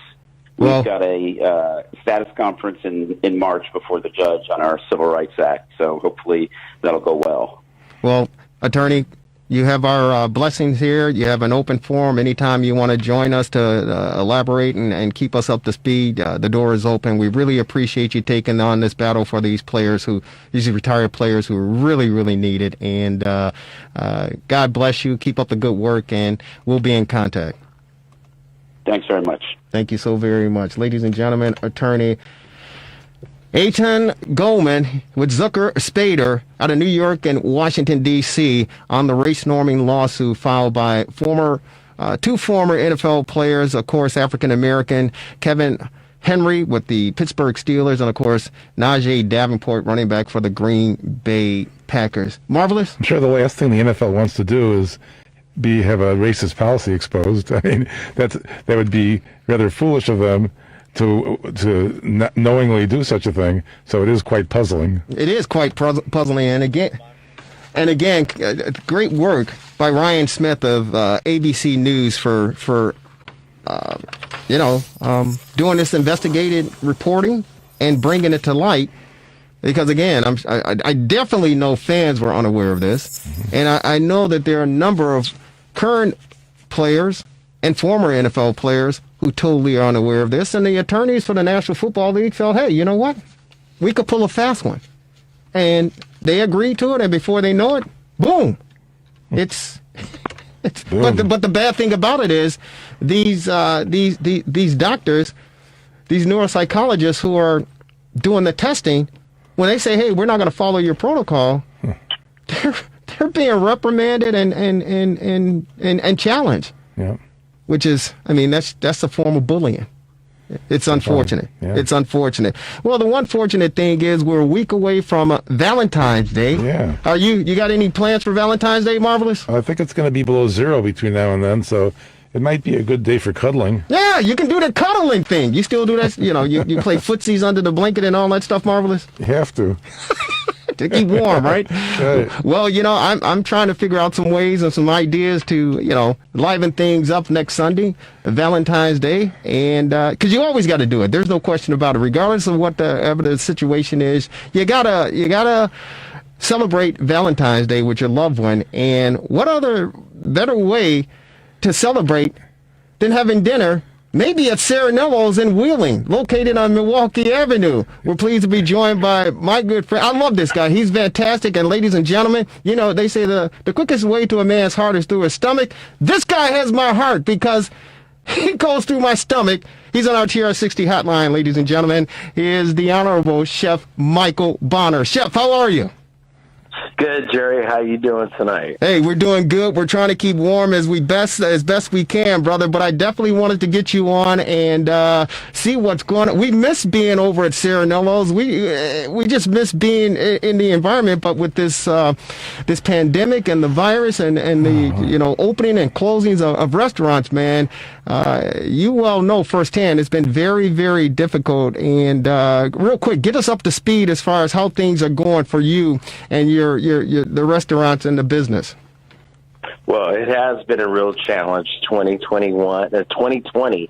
We've got a status conference in March before the judge on our Civil Rights Act, so hopefully that'll go well. Well, attorney, you have our blessings here. You have an open forum. Anytime you want to join us to elaborate and keep us up to speed, the door is open. We really appreciate you taking on this battle for these retired players who are really, really needed. And God bless you. Keep up the good work, and we'll be in contact. Thanks very much. Thank you so very much. Ladies and gentlemen, attorney Eitan Goldman with Zucker Spader out of New York and Washington, D.C. on the race norming lawsuit filed by two former NFL players, of course, African-American, Kevin Henry with the Pittsburgh Steelers, and, of course, Najee Davenport, running back for the Green Bay Packers. Marvelous? I'm sure the last thing the NFL wants to do is have a racist policy exposed. I mean, that would be rather foolish of them to not knowingly do such a thing. So it is quite puzzling. It is quite puzzling. And again, great work by Ryan Smith of ABC News for doing this investigative reporting and bringing it to light. Because again, I definitely know fans were unaware of this, and I know that there are a number of current players and former NFL players who totally are unaware of this, and the attorneys for the National Football League felt, hey, you know what? We could pull a fast one. And they agreed to it, and before they know it, boom. It's boom. But the bad thing about it is these doctors, these neuropsychologists who are doing the testing, when they say, hey, we're not going to follow your protocol, they're being reprimanded and challenged. Yeah. Which is, that's a form of bullying. It's unfortunate. Yeah. It's unfortunate. Well, the one fortunate thing is we're a week away from Valentine's Day. Yeah. Are you got any plans for Valentine's Day, Marvelous? I think it's going to be below zero between now and then, so it might be a good day for cuddling. Yeah, you can do the cuddling thing. You still do that? You play footsies under the blanket and all that stuff, Marvelous? You have to. To keep warm, right? Right. Well, I'm trying to figure out some ways and some ideas to, liven things up next Sunday, Valentine's Day, and because you always got to do it. There's no question about it. Regardless of whatever the situation is, you gotta celebrate Valentine's Day with your loved one. And what other better way to celebrate than having dinner? Maybe at Serenello's in Wheeling, located on Milwaukee Avenue. We're pleased to be joined by my good friend. I love this guy. He's fantastic. And ladies and gentlemen, they say the quickest way to a man's heart is through his stomach. This guy has my heart because he goes through my stomach. He's on our TRS60 hotline, ladies and gentlemen. He is the Honorable Chef Michael Bonner. Chef, how are you? Good, Jerry. How you doing tonight? Hey, we're doing good. We're trying to keep warm as best we can, brother. But I definitely wanted to get you on and see what's going on. We miss being over at Serenello's. We just miss being in the environment. But with this this pandemic and the virus and the opening and closings of restaurants, man, you well know firsthand it's been very, very difficult. And real quick, get us up to speed as far as how things are going for you and the restaurants and the business. Well, it has been a real challenge. 2020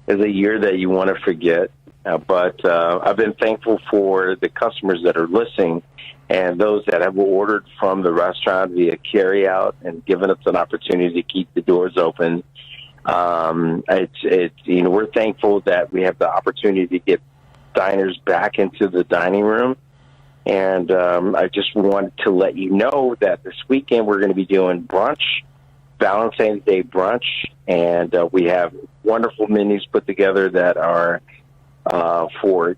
is a year that you want to forget. But I've been thankful for the customers that are listening and those that have ordered from the restaurant via carryout and given us an opportunity to keep the doors open. We're thankful that we have the opportunity to get diners back into the dining room. And I just wanted to let you know that this weekend we're going to be doing brunch, Valentine's Day brunch, and we have wonderful menus put together that are for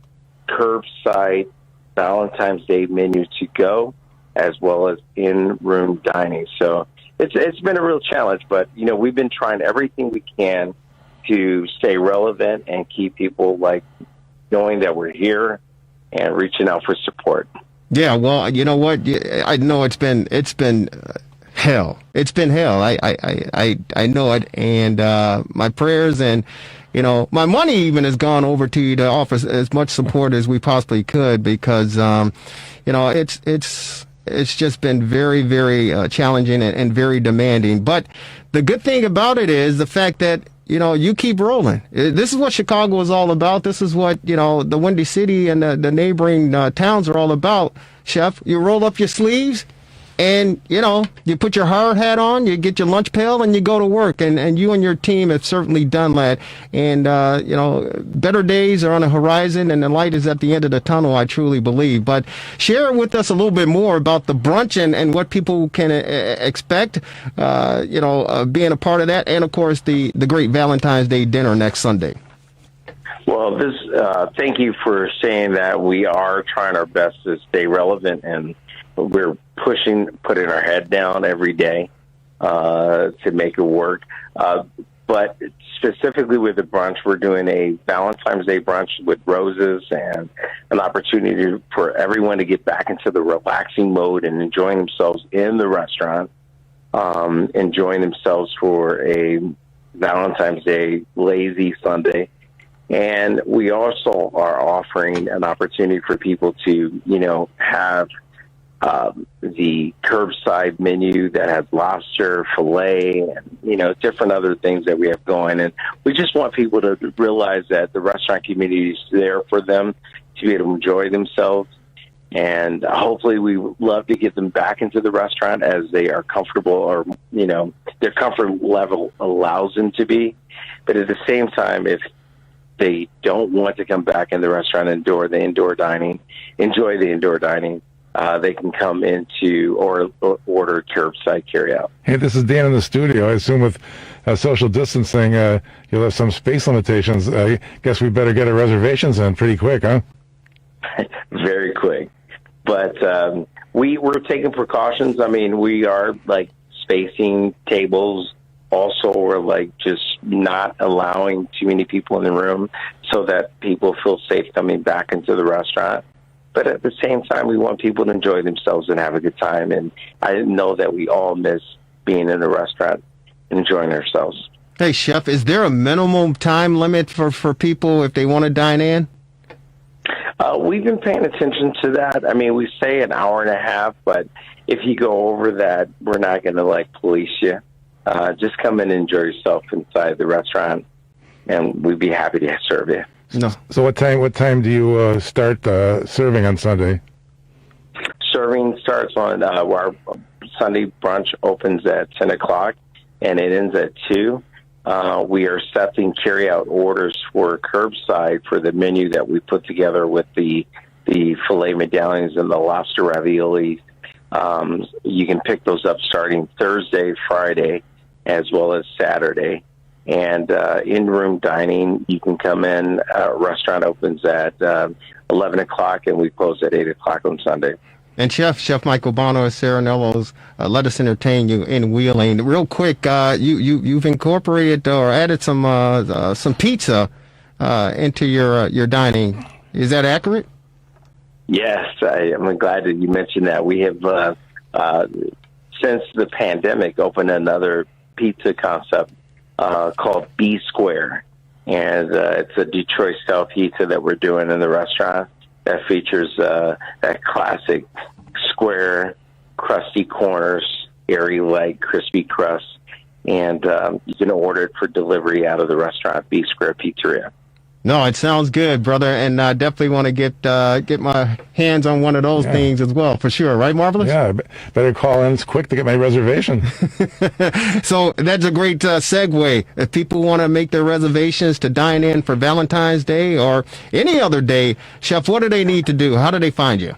curbside Valentine's Day menu to go, as well as in-room dining. So it's been a real challenge, but we've been trying everything we can to stay relevant and keep people knowing that we're here and reaching out for support. Yeah, well, you know what? I know it's been hell. It's been hell. I know it, and my prayers and my money even has gone over to you to offer as much support as we possibly could because it's just been very, very challenging and very demanding. But the good thing about it is the fact that you keep rolling. This is what Chicago is all about. This is what, the Windy City and the neighboring towns are all about, Chef. You roll up your sleeves and, you put your hard hat on, you get your lunch pail, and you go to work. And you and your team have certainly done that. And, better days are on the horizon, and the light is at the end of the tunnel, I truly believe. But share with us a little bit more about the brunch and what people can expect, being a part of that. And, of course, the great Valentine's Day dinner next Sunday. Well, thank you for saying that. We are trying our best to stay relevant, and we're putting our head down every day to make it work. But specifically with the brunch, we're doing a Valentine's Day brunch with roses and an opportunity for everyone to get back into the relaxing mode and enjoying themselves in the restaurant, enjoying themselves for a Valentine's Day lazy Sunday. And we also are offering an opportunity for people to, have the curbside menu that has lobster, filet, and, different other things that we have going. And we just want people to realize that the restaurant community is there for them to be able to enjoy themselves. And hopefully we love to get them back into the restaurant as they are comfortable, or, their comfort level allows them to be. But at the same time, if they don't want to come back in the restaurant and enjoy the indoor dining, they can come into or order curbside carryout. Hey, this is Dan in the studio. I assume with social distancing, you'll have some space limitations. I guess we better get our reservations in pretty quick, huh? Very quick. But we're taking precautions. I mean, we are spacing tables. Also, we're just not allowing too many people in the room so that people feel safe coming back into the restaurant. But at the same time, we want people to enjoy themselves and have a good time. And I know that we all miss being in a restaurant and enjoying ourselves. Hey, Chef, is there a minimum time limit for people if they want to dine in? We've been paying attention to that. I mean, we say an hour and a half, but if you go over that, we're not going to police you. Just come in and enjoy yourself inside the restaurant, and we'd be happy to serve you. No. So what time do you start serving on Sunday? Serving starts on our Sunday brunch opens at 10 o'clock, and it ends at 2. We are accepting carry-out orders for curbside for the menu that we put together with the filet medallions and the lobster raviolis. You can pick those up starting Thursday, Friday, as well as Saturday. And in-room dining, you can come in. Restaurant opens at 11 o'clock, and we close at 8 o'clock on Sunday. And Chef Michael Bono at Serenello's, let us entertain you in Wheeling. Real quick, you've incorporated or added some pizza into your dining. Is that accurate? Yes, I'm glad that you mentioned that. We have, since the pandemic, opened another pizza concept called B Square. And it's a Detroit-style pizza that we're doing in the restaurant that features that classic square, crusty corners, airy, light, crispy crust. And you can order it for delivery out of the restaurant, B Square Pizzeria. No, it sounds good, brother, and I definitely want to get my hands on one of those things as well, for sure. Right, Marvelous? Yeah, better call in quick to get my reservation. So that's a great segue. If people want to make their reservations to dine in for Valentine's Day or any other day, Chef, what do they need to do? How do they find you?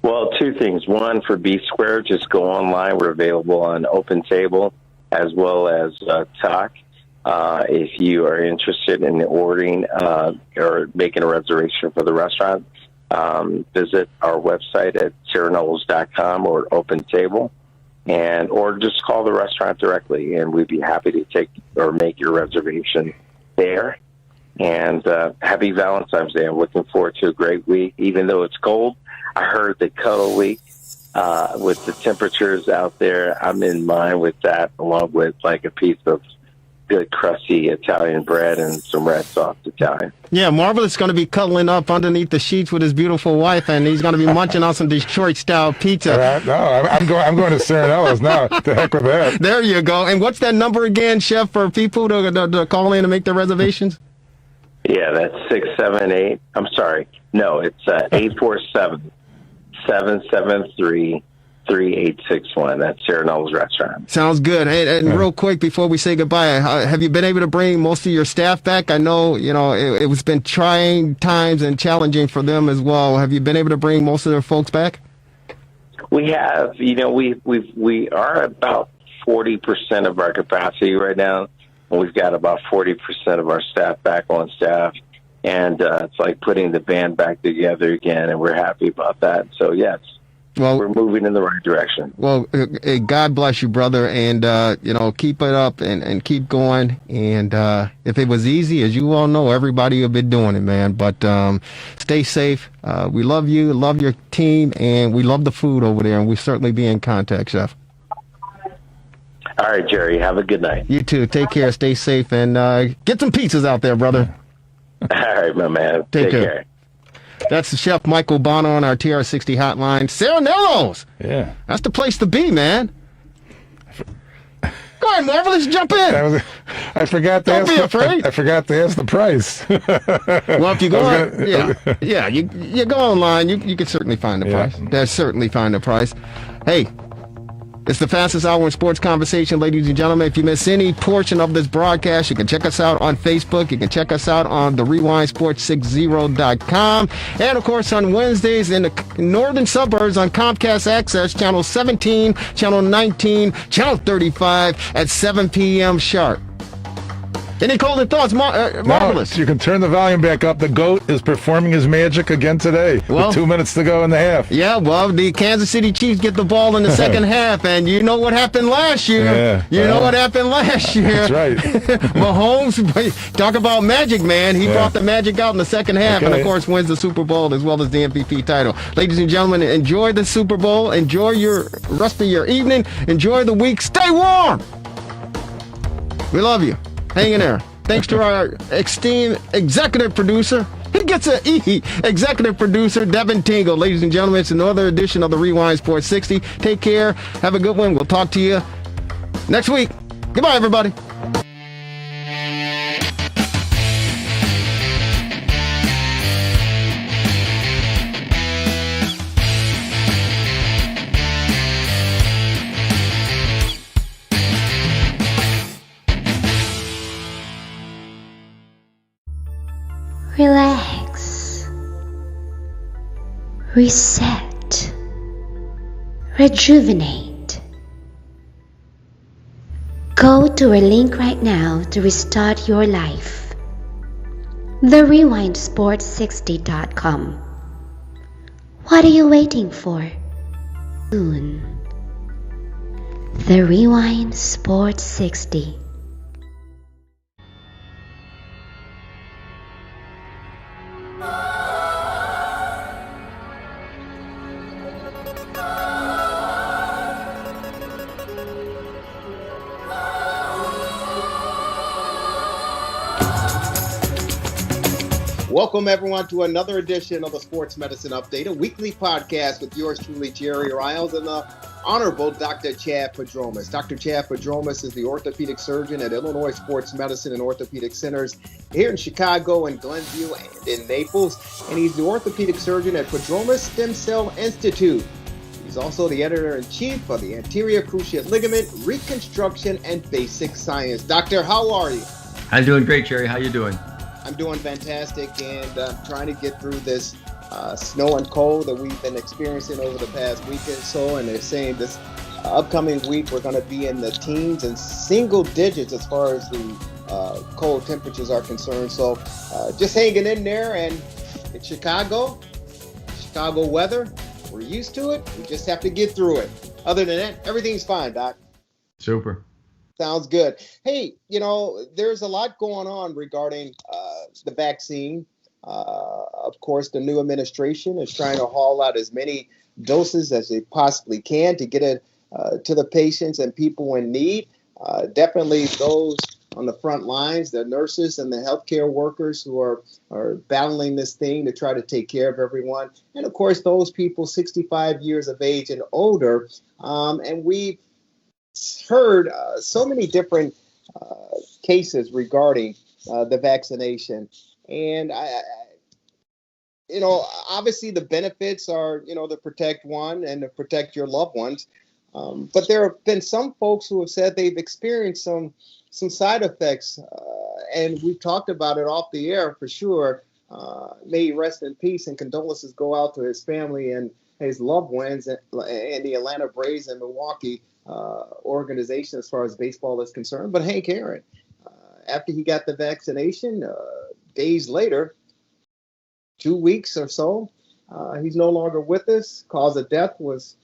Well, two things. One, for B Square, just go online. We're available on Open Table as well as Talk. If you are interested in ordering or making a reservation for the restaurant, visit our website at serenellos.com or Open Table, or just call the restaurant directly, and we'd be happy to take or make your reservation there. And happy Valentine's Day. I'm looking forward to a great week. Even though it's cold, I heard the cuddle week with the temperatures out there. I'm in line with that, along with a piece of good crusty Italian bread and some red sauce Italian. Yeah, Marvelous is going to be cuddling up underneath the sheets with his beautiful wife, and he's going to be munching on some Detroit-style pizza. No, I'm going to Serenello's now. The heck with that. There you go. And what's that number again, Chef, for people to call in and make their reservations? Yeah, that's 678. I'm sorry. No, it's 847-773-3861. That's Serenello's Restaurant. Sounds good. And real quick, before we say goodbye, have you been able to bring most of your staff back? I know, it's been trying times and challenging for them as well. Have you been able to bring most of their folks back? We have. We are about 40% of our capacity right now. And we've got about 40% of our staff back on staff. And it's like putting the band back together again, and we're happy about that. So, yes. Well, we're moving in the right direction. Well, God bless you, brother, and keep it up and keep going. And if it was easy, as you all know, everybody would be doing it, man. But stay safe. We love you, love your team, and we love the food over there. And we certainly be in contact, Chef. All right, Jerry. Have a good night. You too. Take care. Stay safe, and get some pizzas out there, brother. All right, my man. Take care. That's Chef Michael Bono on our TRS60 hotline. Serenello's. Yeah. That's the place to be, man. Go ahead, Marvelous, jump in. I forgot to Don't ask. be afraid. I forgot to ask the price. Well, if you go, you go online, you can certainly find the price. There's certainly find the price. Hey, it's the fastest hour in sports conversation, ladies and gentlemen. If you miss any portion of this broadcast, you can check us out on Facebook. You can check us out on the rewindsports60.com. And, of course, on Wednesdays in the northern suburbs on Comcast Access, Channel 17, Channel 19, Channel 35 at 7 p.m. sharp. Any closing thoughts, Marvelous? No, you can turn the volume back up. The GOAT is performing his magic again today with 2 minutes to go in the half. Yeah, well, the Kansas City Chiefs get the ball in the second half, and you know what happened last year. That's right. Mahomes, talk about magic, man. He brought the magic out in the second half, and, of course, wins the Super Bowl as well as the MVP title. Ladies and gentlemen, enjoy the Super Bowl. Enjoy your rest of your evening. Enjoy the week. Stay warm. We love you. Hang in there. Thanks to our esteemed executive producer. He gets an E. Executive producer, Devin Tingle. Ladies and gentlemen, it's another edition of the Rewind Sports 60. Take care. Have a good one. We'll talk to you next week. Goodbye, everybody. Relax, reset, rejuvenate. Go to our link right now to restart your life. TheRewindSports60.com. What are you waiting for? Soon. The Rewind Sports 60. Welcome, everyone, to another edition of the Sports Medicine Update, a weekly podcast with yours truly, Jerry Riles, and the Honorable Dr. Chad Padromas. Dr. Chad Padromas is the orthopedic surgeon at Illinois Sports Medicine and Orthopedic Centers here in Chicago and Glenview and in Naples, and he's the orthopedic surgeon at Padromas Stem Cell Institute. He's also the editor-in-chief of the Anterior Cruciate Ligament Reconstruction and Basic Science. Doctor, how are you? I'm doing great, Jerry. How you doing? I'm doing fantastic, and trying to get through this snow and cold that we've been experiencing over the past week or so. And they're saying this upcoming week we're going to be in the teens and single digits as far as the cold temperatures are concerned. So just hanging in there. And it's Chicago weather. We're used to it. We just have to get through it. Other than that, everything's fine, Doc. Super. Sounds good. Hey, there's a lot going on regarding the vaccine. Of course, the new administration is trying to haul out as many doses as they possibly can to get it to the patients and people in need. Definitely those on the front lines, the nurses and the healthcare workers who are battling this thing to try to take care of everyone. And, of course, those people 65 years of age and older. And we've heard so many different cases regarding the vaccination, and obviously the benefits are to protect one and to protect your loved ones, but there have been some folks who have said they've experienced some side effects, and we've talked about it off the air for sure. May he rest in peace, and condolences go out to his family and his loved ones and the Atlanta Braves and Milwaukee organization as far as baseball is concerned. But Hank Aaron, after he got the vaccination, days later, 2 weeks or so, he's no longer with us. Cause of death was,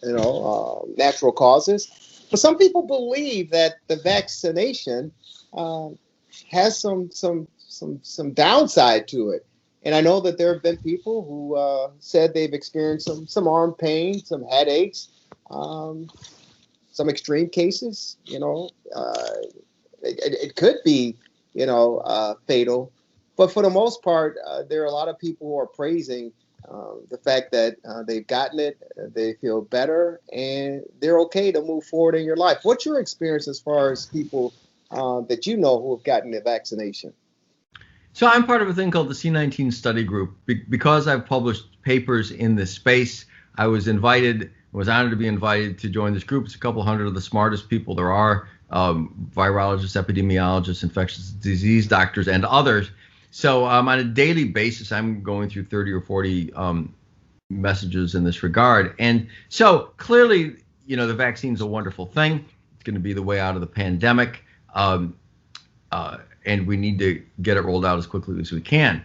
natural causes. But some people believe that the vaccination has some downside to it. And I know that there have been people who said they've experienced some arm pain, some headaches, some extreme cases. It could be, fatal But for the most part, there are a lot of people who are praising the fact that they've gotten it, they feel better, and they're okay to move forward in your life. What's your experience as far as people that you know who have gotten the vaccination? So I'm part of a thing called the C19 study group. Because I've published papers in this space, I was honored to be invited to join this group. It's a couple hundred of the smartest people there are, virologists, epidemiologists, infectious disease doctors, and others. So on a daily basis, I'm going through 30 or 40 messages in this regard. And so clearly, the vaccine's a wonderful thing. It's going to be the way out of the pandemic. And we need to get it rolled out as quickly as we can.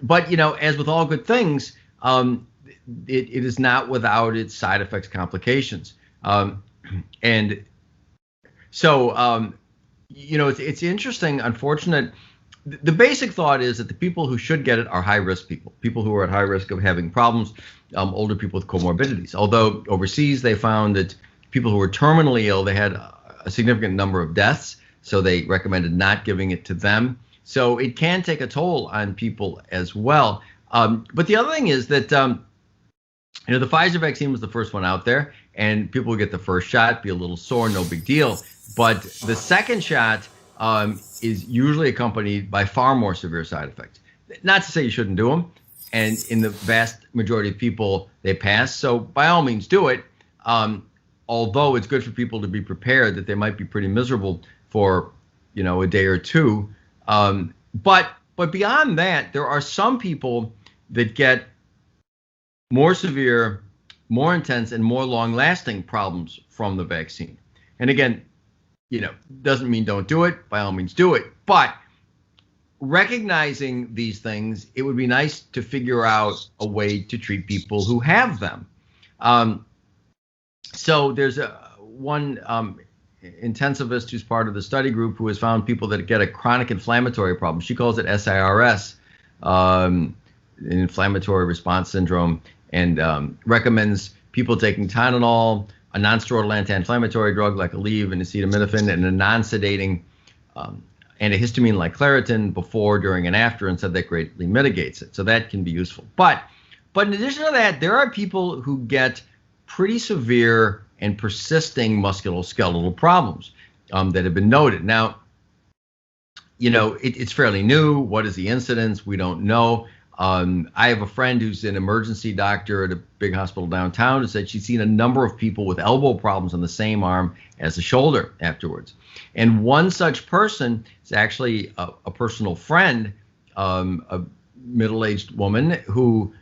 But, as with all good things, it is not without its side effects, complications. And so, it's interesting, unfortunate. The basic thought is that the people who should get it are high-risk people who are at high risk of having problems, older people with comorbidities. Although overseas they found that people who were terminally ill, they had a significant number of deaths, so they recommended not giving it to them. So it can take a toll on people as well. But the other thing is that, the Pfizer vaccine was the first one out there, and people would get the first shot, be a little sore, no big deal. But the second shot is usually accompanied by far more severe side effects. Not to say you shouldn't do them, and in the vast majority of people, they pass. So by all means, do it. Although it's good for people to be prepared that they might be pretty miserable for, a day or two. But beyond that, there are some people that get more severe, more intense, and more long-lasting problems from the vaccine. And again, doesn't mean don't do it. By all means, do it. But recognizing these things, it would be nice to figure out a way to treat people who have them. So there's one intensivist who's part of the study group who has found people that get a chronic inflammatory problem. She calls it SIRS, inflammatory response syndrome, and recommends people taking Tylenol, a non-steroidal anti-inflammatory drug like Aleve and acetaminophen, and a non-sedating antihistamine like Claritin before, during, and after, and said that greatly mitigates it. So that can be useful. But in addition to that, there are people who get pretty severe and persisting musculoskeletal problems that have been noted. Now, it's fairly new. What is the incidence? We don't know. I have a friend who's an emergency doctor at a big hospital downtown who said she's seen a number of people with elbow problems on the same arm as the shoulder afterwards. And one such person is actually a personal friend, a middle-aged woman who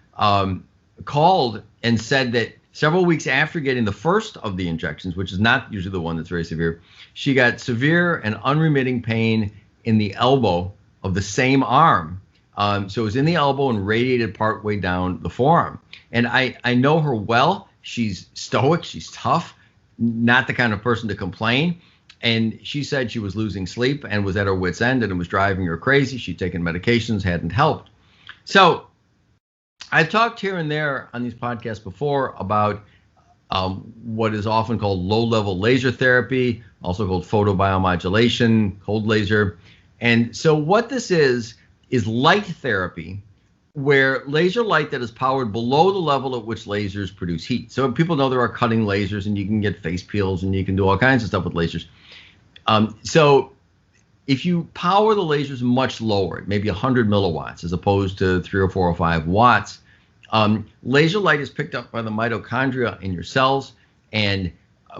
called and said that several weeks after getting the first of the injections, which is not usually the one that's very severe, she got severe and unremitting pain in the elbow of the same arm. So it was in the elbow and radiated partway down the forearm. And I know her well. She's stoic. She's tough, not the kind of person to complain. And she said she was losing sleep and was at her wit's end, and it was driving her crazy. She'd taken medications, hadn't helped. So I've talked here and there on these podcasts before about what is often called low-level laser therapy, also called photobiomodulation, cold laser. And so what this is light therapy, where laser light that is powered below the level at which lasers produce heat. So people know there are cutting lasers, and you can get face peels, and you can do all kinds of stuff with lasers. So if you power the lasers much lower, maybe 100 milliwatts as opposed to 3 or 4 or 5 watts, laser light is picked up by the mitochondria in your cells and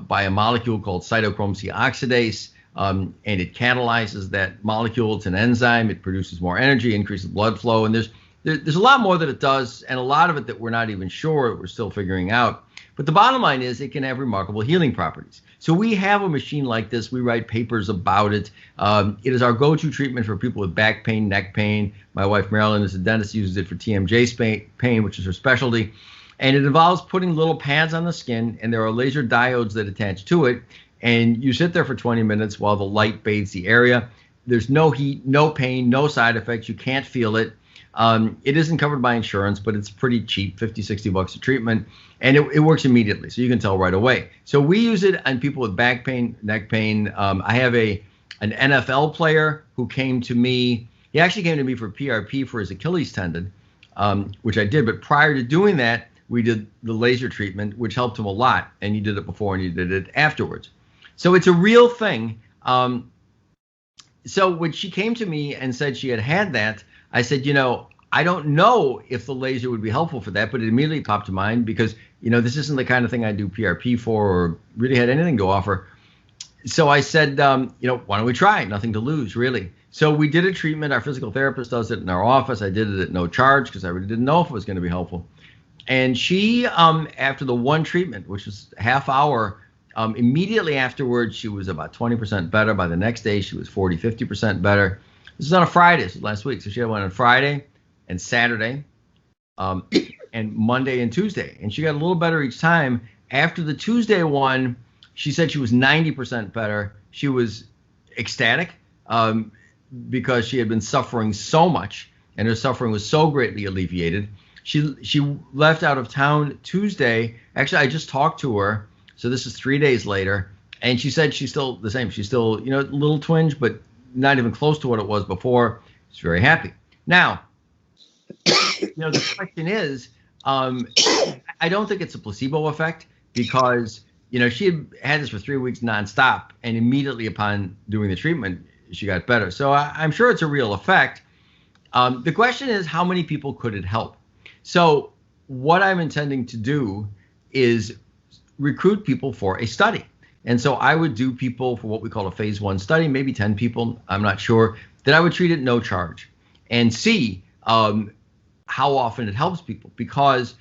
by a molecule called cytochrome C oxidase. And it catalyzes that molecule. It's an enzyme. It produces more energy, increases blood flow. And there's a lot more that it does, and a lot of it that we're not even sure, we're still figuring out. But the bottom line is it can have remarkable healing properties. So we have a machine like this. We write papers about it. It is our go-to treatment for people with back pain, neck pain. My wife, Marilyn, is a dentist, uses it for TMJ pain, which is her specialty. And it involves putting little pads on the skin, and there are laser diodes that attach to it. And you sit there for 20 minutes while the light bathes the area. There's no heat, no pain, no side effects. You can't feel it. It isn't covered by insurance, but it's pretty cheap, $50-$60 a treatment. And it works immediately, so you can tell right away. So we use it on people with back pain, neck pain. I have an NFL player who came to me He actually came to me for PRP for his Achilles tendon, which I did. But prior to doing that, we did the laser treatment, which helped him a lot. And you did it before and you did it afterwards. So it's a real thing. So when she came to me and said she had that, I said, I don't know if the laser would be helpful for that, but it immediately popped to mind because, this isn't the kind of thing I do PRP for or really had anything to offer. So I said, why don't we try? Nothing to lose, really. So we did a treatment. Our physical therapist does it in our office. I did it at no charge because I really didn't know if it was going to be helpful. And she, after the one treatment, which was a half hour, immediately afterwards, she was about 20% better. By the next day, she was 40, 50% better. This was on a Friday, this was last week. So she had one on Friday and Saturday and Monday and Tuesday. And she got a little better each time. After the Tuesday one, she said she was 90% better. She was ecstatic because she had been suffering so much and her suffering was so greatly alleviated. She left out of town Tuesday. Actually, I just talked to her. So this is 3 days later. And she said she's still the same. She's still, a little twinge, but not even close to what it was before. She's very happy. Now, the question is, I don't think it's a placebo effect because, she had this for 3 weeks nonstop. And immediately upon doing the treatment, she got better. So I'm sure it's a real effect. The question is, how many people could it help? So what I'm intending to do is recruit people for a study. And so I would do people for what we call a phase 1 study, maybe 10 people, I'm not sure, that I would treat at no charge and see how often it helps people. Because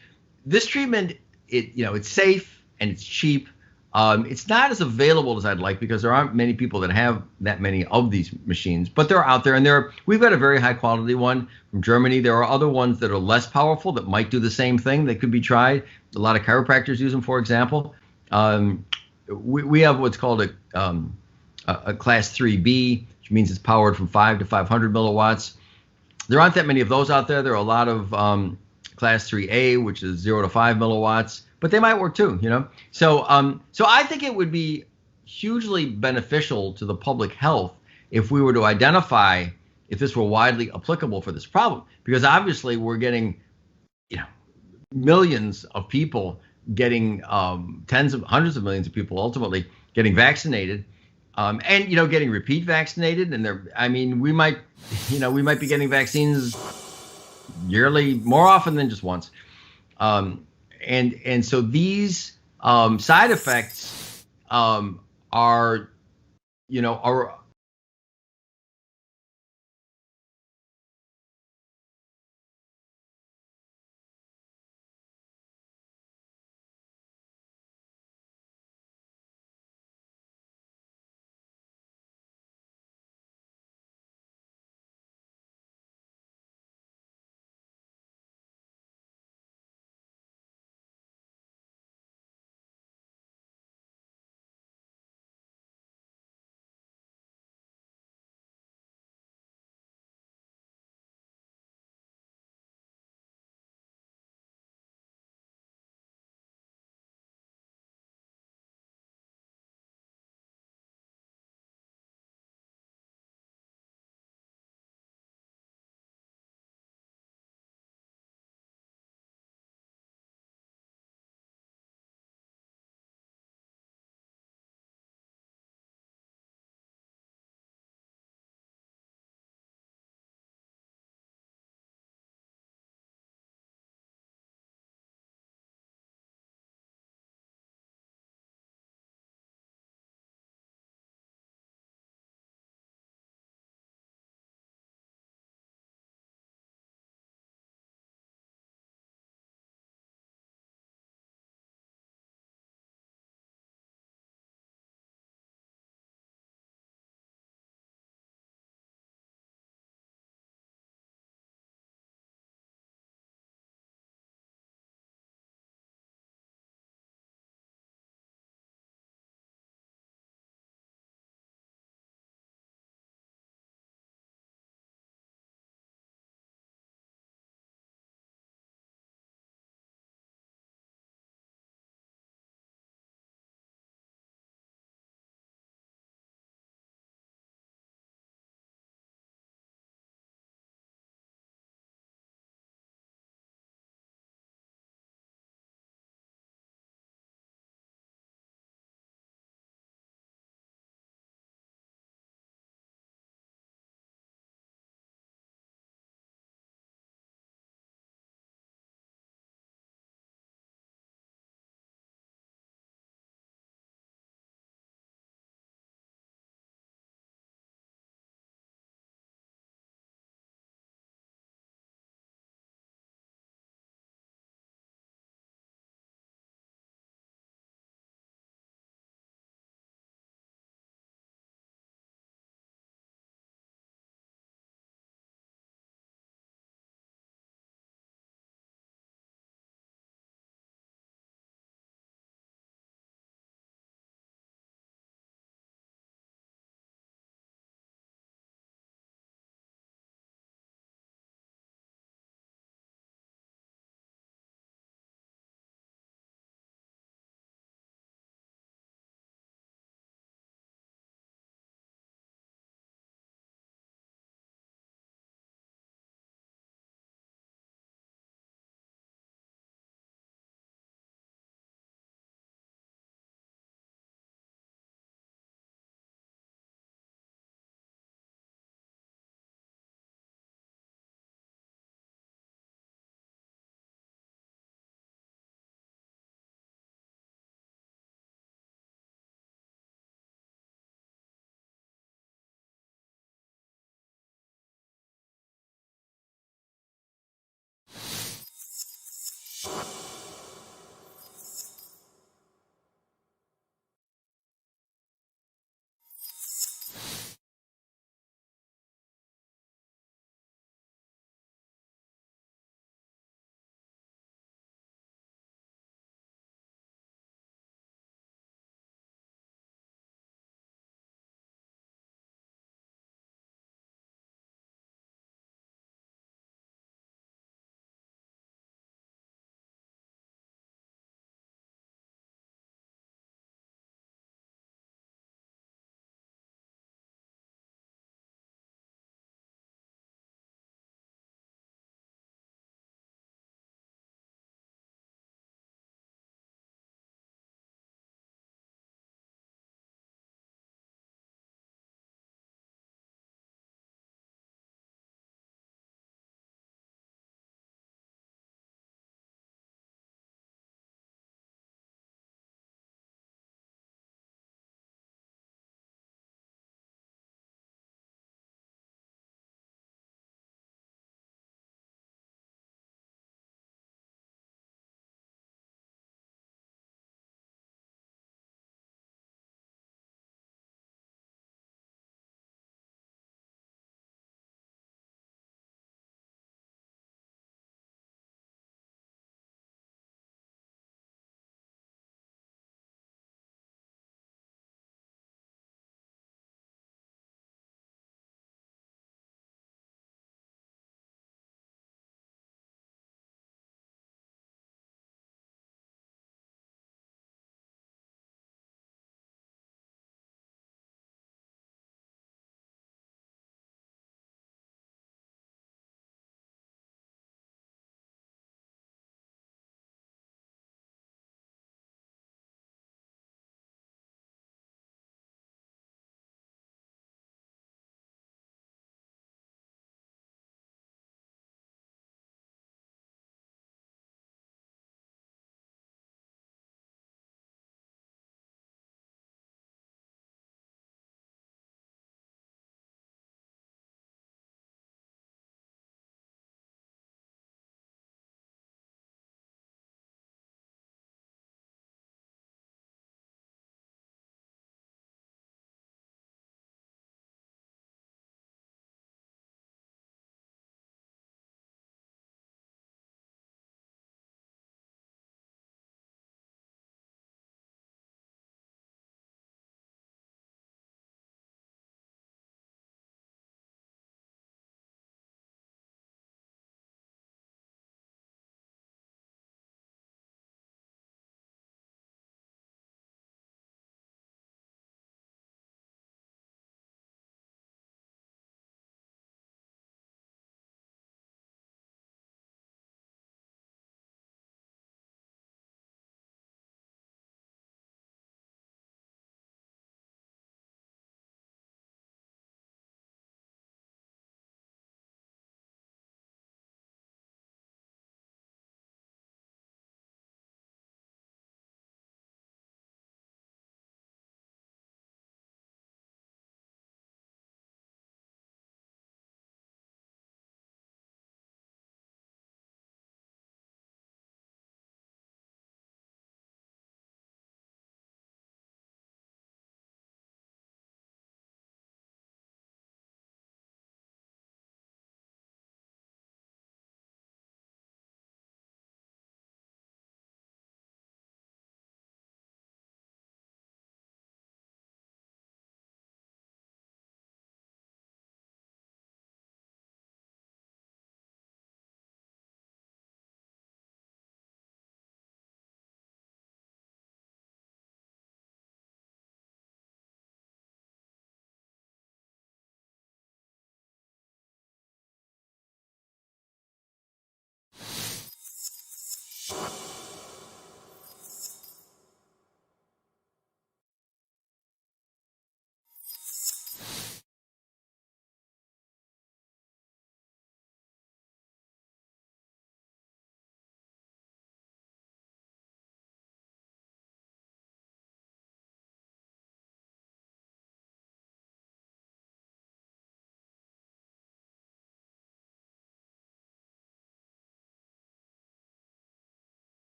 this treatment, it's safe and it's cheap. It's not as available as I'd like because there aren't many people that have that many of these machines, but they're out there, and we've got a very high quality one from Germany. There are other ones that are less powerful that might do the same thing that could be tried. A lot of chiropractors use them, for example. We have what's called a class 3B, which means it's powered from 5 to 500 milliwatts. There aren't that many of those out there. There are a lot of class 3A, which is 0 to 5 milliwatts. But they might work too, So I think it would be hugely beneficial to the public health if we were to identify if this were widely applicable for this problem, because obviously we're getting, millions of people getting hundreds of millions of people ultimately getting vaccinated, and getting repeat vaccinated, and we might be getting vaccines yearly more often than just once. And so these side effects are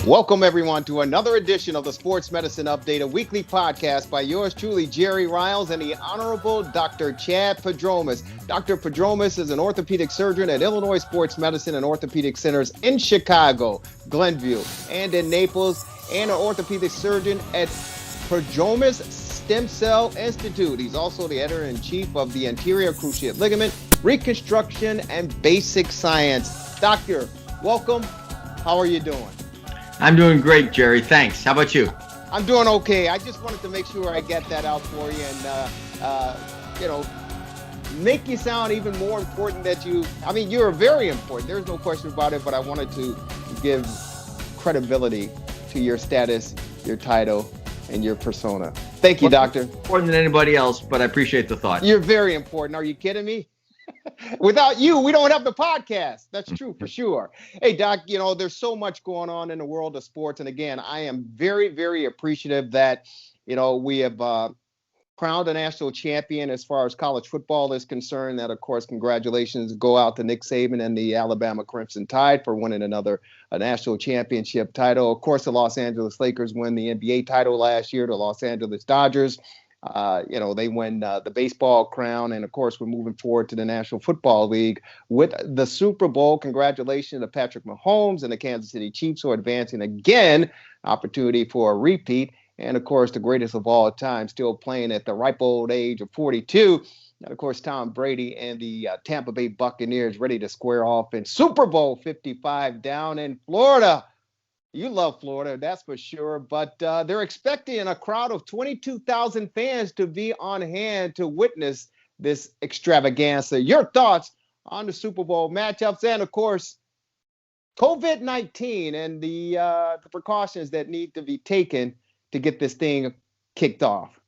Welcome, everyone, to another edition of the Sports Medicine Update, a weekly podcast by yours truly, Jerry Riles, and the Honorable Dr. Chad Padromas. Dr. Padromas is an orthopedic surgeon at Illinois Sports Medicine and Orthopedic Centers in Chicago, Glenview, and in Naples, and an orthopedic surgeon at Padromas Stem Cell Institute. He's also the editor-in-chief of the Anterior Cruciate Ligament, Reconstruction, and Basic Science. Doctor, welcome. How are you doing? I'm doing great, Jerry. Thanks. How about you? I'm doing okay. I just wanted to make sure I get that out for you and, make you sound even more important that you're very important. There's no question about it, but I wanted to give credibility to your status, your title, and your persona. Thank you, Doctor. Important than anybody else, but I appreciate the thought. You're very important. Are you kidding me? Without you, we don't have the podcast. That's true for sure. Hey, Doc, there's so much going on in the world of sports. And again, I am very, very appreciative that, we have crowned a national champion as far as college football is concerned. That, of course, congratulations go out to Nick Saban and the Alabama Crimson Tide for winning another national championship title. Of course, the Los Angeles Lakers win the NBA title last year. The Los Angeles Dodgers, they win the baseball crown. And of course, we're moving forward to the National Football League with the Super Bowl. Congratulations to Patrick Mahomes and the Kansas City Chiefs who are advancing again, opportunity for a repeat. And of course, the greatest of all time, still playing at the ripe old age of 42. And of course, Tom Brady and the Tampa Bay Buccaneers ready to square off in Super Bowl 55 down in Florida. You love Florida, that's for sure. But they're expecting a crowd of 22,000 fans to be on hand to witness this extravaganza. Your thoughts on the Super Bowl matchups and, of course, COVID-19 and the precautions that need to be taken to get this thing kicked off?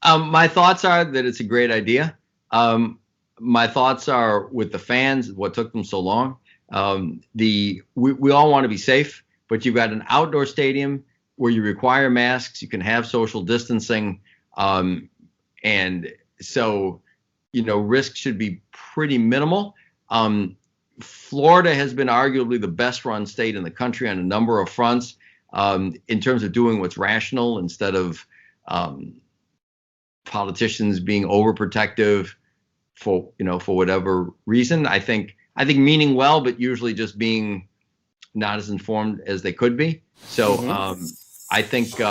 My thoughts are that it's a great idea. My thoughts are with the fans, what took them so long. We all want to be safe, but you've got an outdoor stadium where you require masks, you can have social distancing, and so, risk should be pretty minimal. Florida has been arguably the best run state in the country on a number of fronts. In terms of doing what's rational instead of politicians being overprotective for whatever reason. I think meaning well, but usually just being not as informed as they could be. So I think it's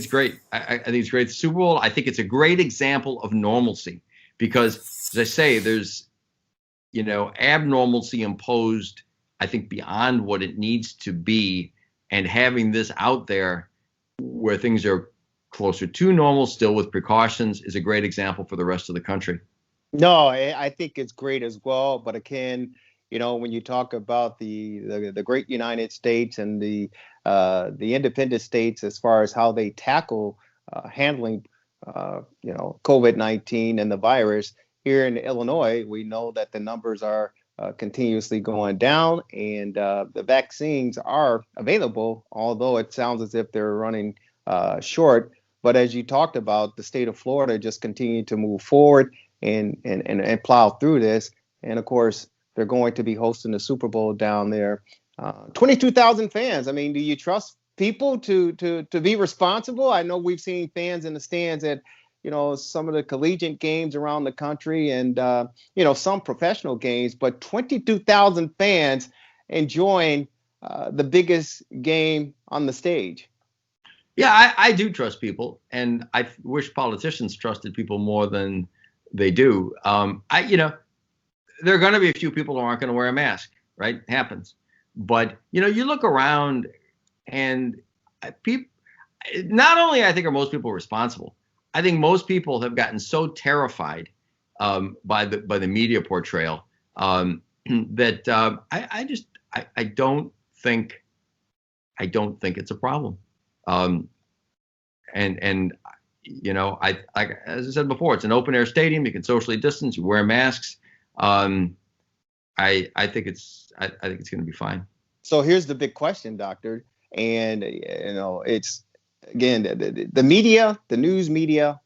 great. I think it's great. The Super Bowl, I think it's a great example of normalcy because, as I say, there's abnormalcy imposed, I think, beyond what it needs to be, and having this out there where things are closer to normal, still with precautions, is a great example for the rest of the country. No, I think it's great as well. But again, when you talk about the great United States and the independent states as far as how they tackle handling COVID-19 and the virus, here in Illinois, we know that the numbers are continuously going down, and the vaccines are available, although it sounds as if they're running short. But as you talked about, the state of Florida just continued to move forward and plow through this. And of course, they're going to be hosting the Super Bowl down there. 22,000 fans. I mean, do you trust people to be responsible? I know we've seen fans in the stands at some of the collegiate games around the country and, some professional games, but 22,000 fans enjoying the biggest game on the stage. Yeah, I do trust people, and I wish politicians trusted people more than they do. There are going to be a few people who aren't going to wear a mask, right? It happens. But, you look around and people, not only I think are most people responsible, I think most people have gotten so terrified by the media portrayal that I don't think it's a problem. As I said before, it's an open air stadium. You can socially distance. You wear masks. I think it's going to be fine. So here's the big question, Doctor, and it's. Again, the media, the news media,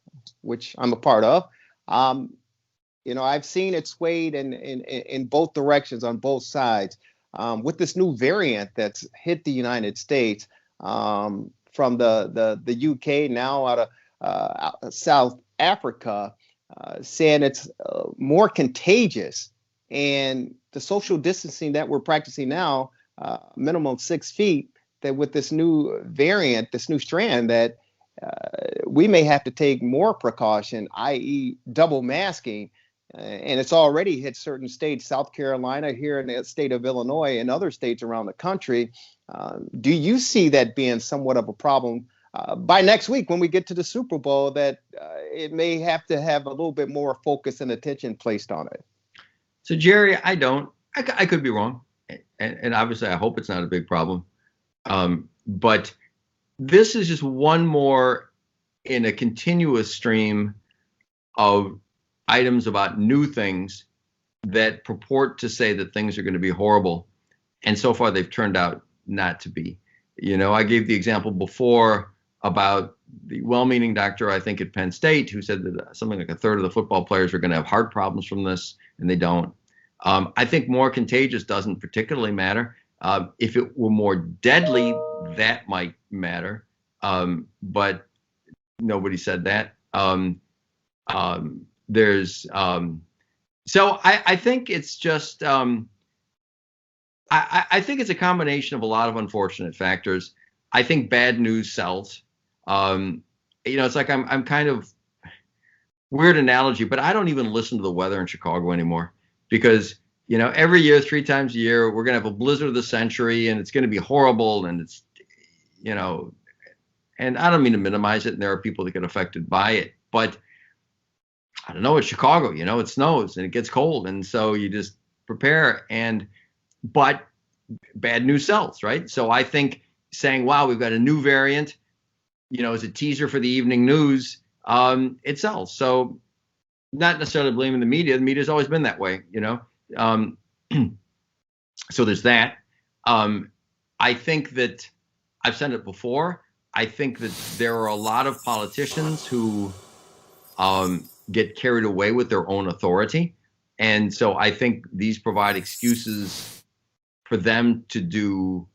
which I'm a part of, I've seen it swayed in both directions on both sides. with this new variant that's hit the United States from the UK, now out of South Africa, saying it's more contagious, and the social distancing that we're practicing now, minimum 6 feet, that with this new variant, this new strand, that we may have to take more precaution, i.e. double masking. And it's already hit certain states, South Carolina, here in the state of Illinois, and other states around the country. Do you see that being somewhat of a problem by next week when we get to the Super Bowl, that it may have to have a little bit more focus and attention placed on it? So, Jerry, I don't. I could be wrong. And obviously, I hope it's not a big problem. But this is just one more in a continuous stream of items about new things that purport to say that things are going to be horrible. And so far, they've turned out not to be. You know, I gave the example before about the well-meaning doctor, I think, at Penn State, who said that something like a third of the football players are going to have heart problems from this, and they don't. I think more contagious doesn't particularly matter. If it were more deadly, that might matter. But nobody said that. So I think it's just, I think it's a combination of a lot of unfortunate factors. I think bad news sells. It's like I'm kind of weird analogy, but I don't even listen to the weather in Chicago anymore, because, every year, 3 times a year, we're going to have a blizzard of the century, and it's going to be horrible. And it's, and I don't mean to minimize it. And there are people that get affected by it, but I don't know, it's Chicago, it snows and it gets cold. And so you just prepare, but bad news sells, right? So I think saying, wow, we've got a new variant, as a teaser for the evening news, it sells. So not necessarily blaming the media. The media's always been that way, so there's that. I think that I've said it before. I think that there are a lot of politicians who get carried away with their own authority. And so I think these provide excuses for them to do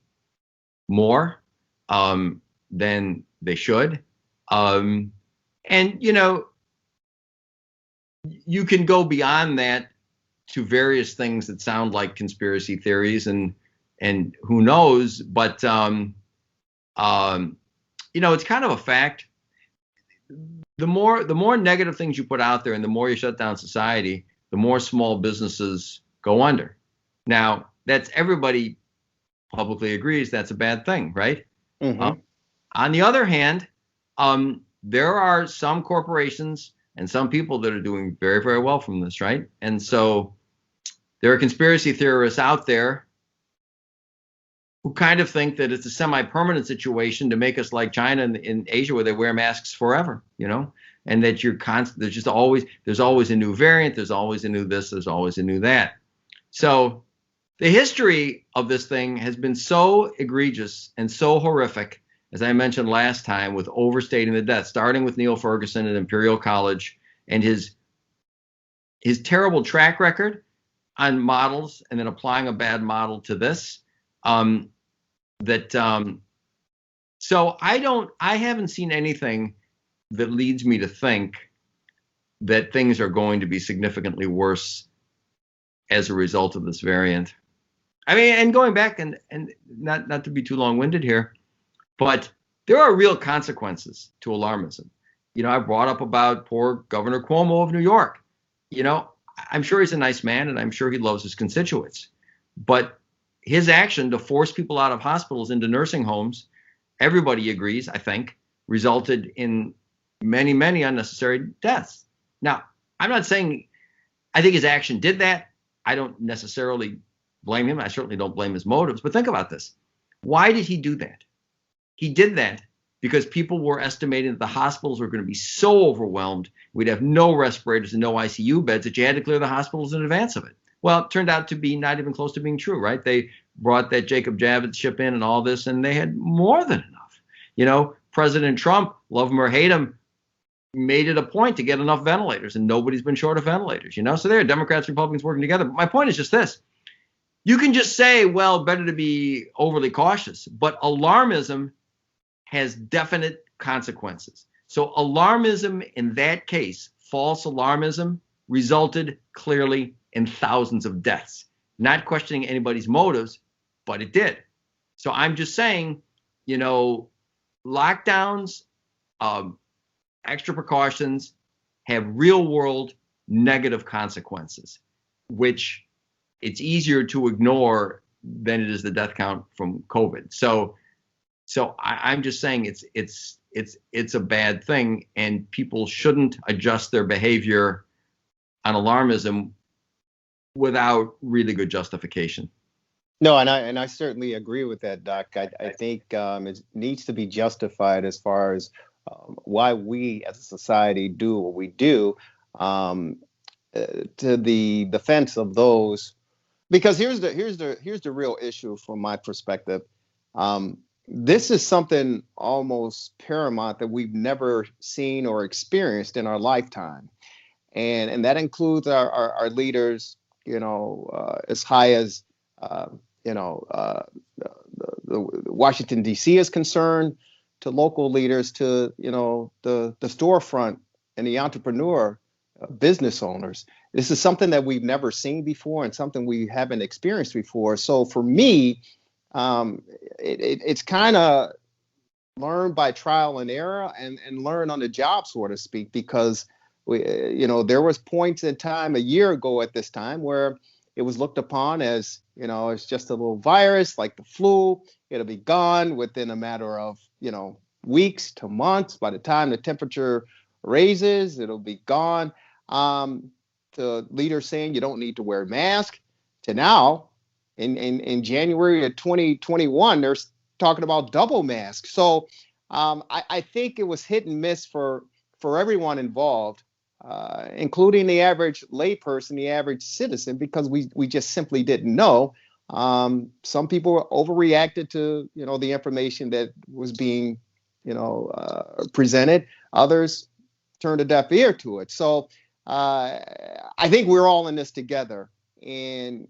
more than they should. And, you can go beyond that to various things that sound like conspiracy theories, and who knows, but, it's kind of a fact. The more negative things you put out there, and the more you shut down society, the more small businesses go under. Now, that's, everybody publicly agrees that's a bad thing, right? Mm-hmm. On the other hand, there are some corporations and some people that are doing very, very well from this, right? And so there are conspiracy theorists out there who kind of think that it's a semi-permanent situation to make us like China and in Asia, where they wear masks forever, and that you're constant. There's always a new variant. There's always a new this. There's always a new that. So the history of this thing has been so egregious and so horrific, as I mentioned last time, with overstating the death, starting with Neil Ferguson at Imperial College and his terrible track record on models, and then applying a bad model to this. So I haven't seen anything that leads me to think that things are going to be significantly worse as a result of this variant. I mean, and going back and not to be too long-winded here, but there are real consequences to alarmism. I brought up about poor Governor Cuomo of New York. I'm sure he's a nice man, and I'm sure he loves his constituents, but his action to force people out of hospitals into nursing homes, everybody agrees, I think, resulted in many, many unnecessary deaths. Now, I'm not saying I think his action did that. I don't necessarily blame him. I certainly don't blame his motives. But think about this. Why did he do that? He did that because people were estimating that the hospitals were going to be so overwhelmed, we'd have no respirators and no ICU beds, that you had to clear the hospitals in advance of it. Well, it turned out to be not even close to being true, right? They brought that Jacob Javits ship in and all this, and they had more than enough. President Trump, love him or hate him, made it a point to get enough ventilators, and nobody's been short of ventilators, So there are Democrats, Republicans working together. But my point is just this. You can just say, well, better to be overly cautious, but alarmism has definite consequences. So alarmism in that case, false alarmism, resulted clearly in thousands of deaths. Not questioning anybody's motives, but it did. So I'm just saying, lockdowns, extra precautions have real world negative consequences, which it's easier to ignore than it is the death count from COVID. So I'm just saying it's a bad thing, and people shouldn't adjust their behavior on alarmism without really good justification. No, and I certainly agree with that, Doc. I think it needs to be justified as far as why we as a society do what we do, to the defense of those. Because here's the real issue from my perspective. This is something almost paramount that we've never seen or experienced in our lifetime, and that includes our leaders. As high as the Washington D.C. is concerned, to local leaders, to the storefront and the entrepreneur, business owners. This is something that we've never seen before and something we haven't experienced before. So for me, it's kind of learn by trial and error and learn on the job, so to speak, because there was points in time a year ago at this time where it was looked upon as, it's just a little virus like the flu. It'll be gone within a matter of, weeks to months. By the time the temperature raises, it'll be gone. To leaders saying you don't need to wear a mask, to now in January of 2021, they're talking about double masks. So I think it was hit and miss for everyone involved, including the average layperson, the average citizen, because we just simply didn't know. Some people overreacted to the information that was being presented. Others turned a deaf ear to it. So I think we're all in this together. And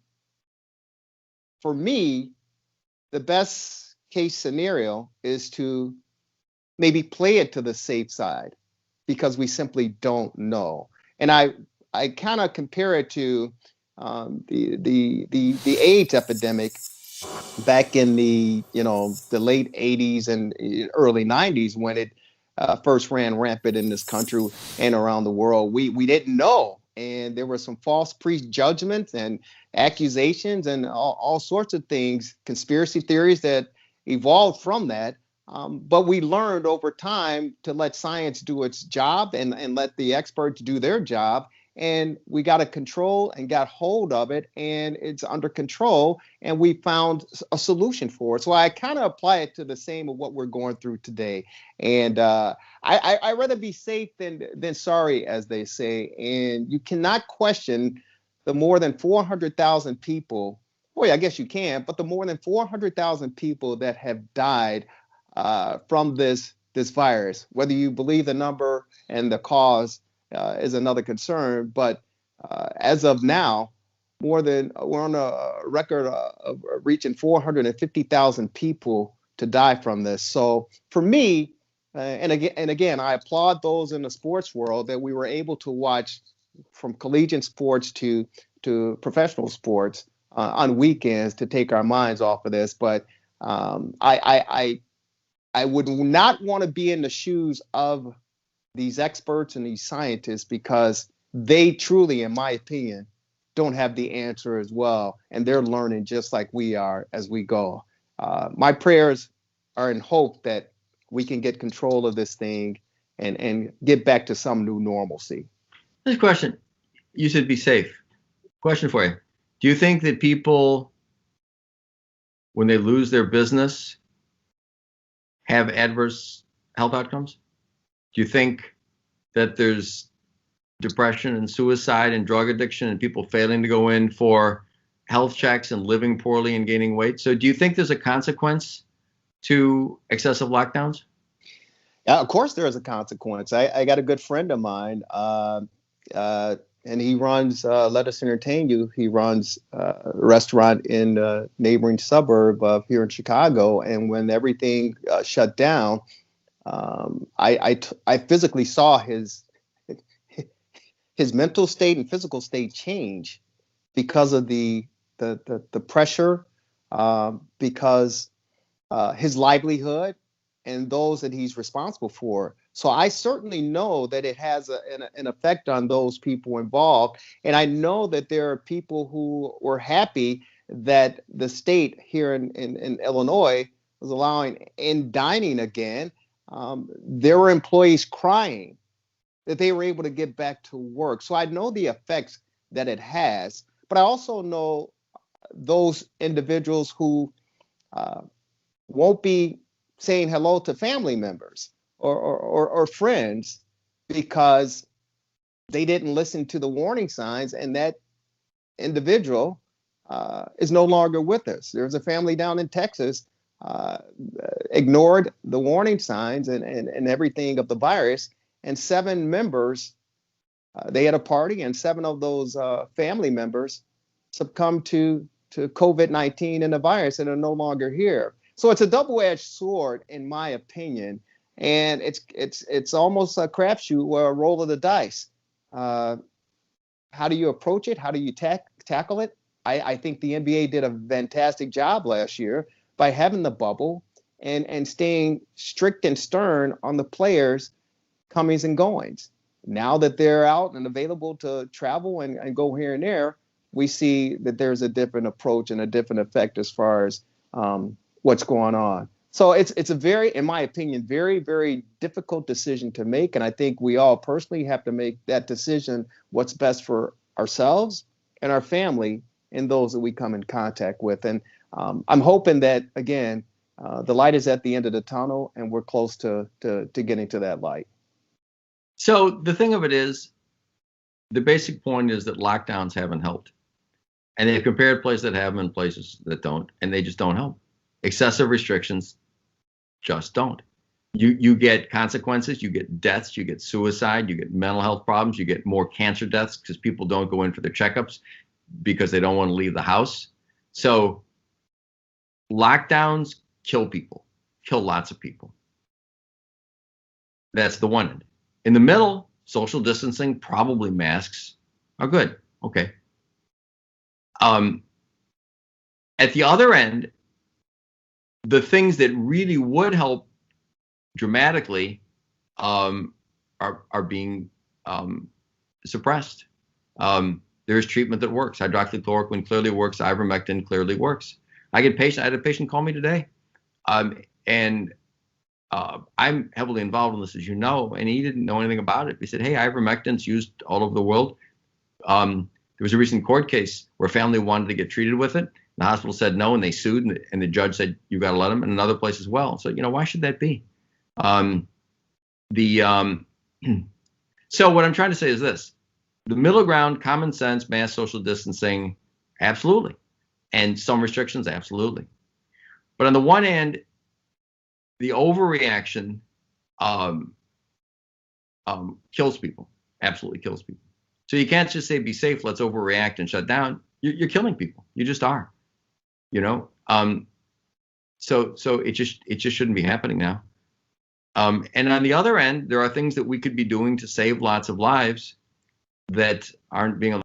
for me, the best case scenario is to maybe play it to the safe side, because we simply don't know. And I kind of compare it to the AIDS epidemic back in the late 80s and early 90s, when it first ran rampant in this country and around the world. We didn't know, and there were some false prejudgments and accusations and all sorts of things, conspiracy theories that evolved from that. But we learned over time to let science do its job and let the experts do their job. And we got a control and got hold of it, and it's under control, and we found a solution for it. So I kind of apply it to the same of what we're going through today. And I'd rather be safe than sorry, as they say. And you cannot question the more than 400,000 people. Boy, I guess you can, but the more than 400,000 people that have died from this virus. Whether you believe the number and the cause is another concern, but as of now, we're on a record of reaching 450,000 people to die from this. So for me, and again, I applaud those in the sports world that we were able to watch from collegiate sports to professional sports on weekends to take our minds off of this. But I would not want to be in the shoes of these experts and these scientists, because they truly, in my opinion, don't have the answer as well. And they're learning just like we are as we go. My prayers are in hope that we can get control of this thing and get back to some new normalcy. This question, you said be safe. Question for you. Do you think that people, when they lose their business, have adverse health outcomes? Do you think that there's depression and suicide and drug addiction and people failing to go in for health checks and living poorly and gaining weight? So do you think there's a consequence to excessive lockdowns? Of course there is a consequence. I got a good friend of mine and he runs Let Us Entertain You. He runs a restaurant in a neighboring suburb of here in Chicago. And when everything shut down, I physically saw his mental state and physical state change because of the pressure, because his livelihood and those that he's responsible for. So I certainly know that it has an effect on those people involved. And I know that there are people who were happy that the state here in Illinois was allowing in dining again. There were employees crying that they were able to get back to work. So I know the effects that it has, but I also know those individuals who won't be saying hello to family members or friends because they didn't listen to the warning signs, and that individual is no longer with us. There's a family down in Texas ignored the warning signs and everything of the virus, and 7 members, they had a party, and 7 of those family members succumbed to COVID-19 and the virus and are no longer here. So it's a double-edged sword, in my opinion, and it's almost a crapshoot or a roll of the dice. How do you approach it? How do you tackle it? I think the NBA did a fantastic job last year by having the bubble and staying strict and stern on the players' comings and goings. Now that they're out and available to travel and go here and there, we see that there's a different approach and a different effect as far as what's going on. So it's a very, in my opinion, very, very difficult decision to make. And I think we all personally have to make that decision, what's best for ourselves and our family and those that we come in contact with. And I'm hoping that, again, the light is at the end of the tunnel and we're close to getting to that light. So the thing of it is, the basic point is that lockdowns haven't helped. And they've compared places that have them and places that don't, and they just don't help. Excessive restrictions just don't. You get consequences, you get deaths, you get suicide, you get mental health problems, you get more cancer deaths because people don't go in for their checkups because they don't want to leave the house. So lockdowns kill people, kill lots of people. That's the one end. In the middle, social distancing, probably masks are good. Okay. At the other end, the things that really would help dramatically are being suppressed. There's treatment that works. Hydroxychloroquine clearly works. Ivermectin clearly works. I had a patient call me today, and I'm heavily involved in this, as you know, and he didn't know anything about it. He said, "Hey, ivermectin's used all over the world." There was a recent court case where a family wanted to get treated with it. The hospital said no, and they sued, and the judge said, "You got to let them," and another place as well. So, why should that be? So what I'm trying to say is this: the middle ground, common sense, mass social distancing, absolutely, and some restrictions, absolutely. But on the one hand, the overreaction kills people, absolutely kills people. So you can't just say, be safe, let's overreact and shut down. You're killing people. You just are, So it just shouldn't be happening now. And on the other end, there are things that we could be doing to save lots of lives that aren't being allowed.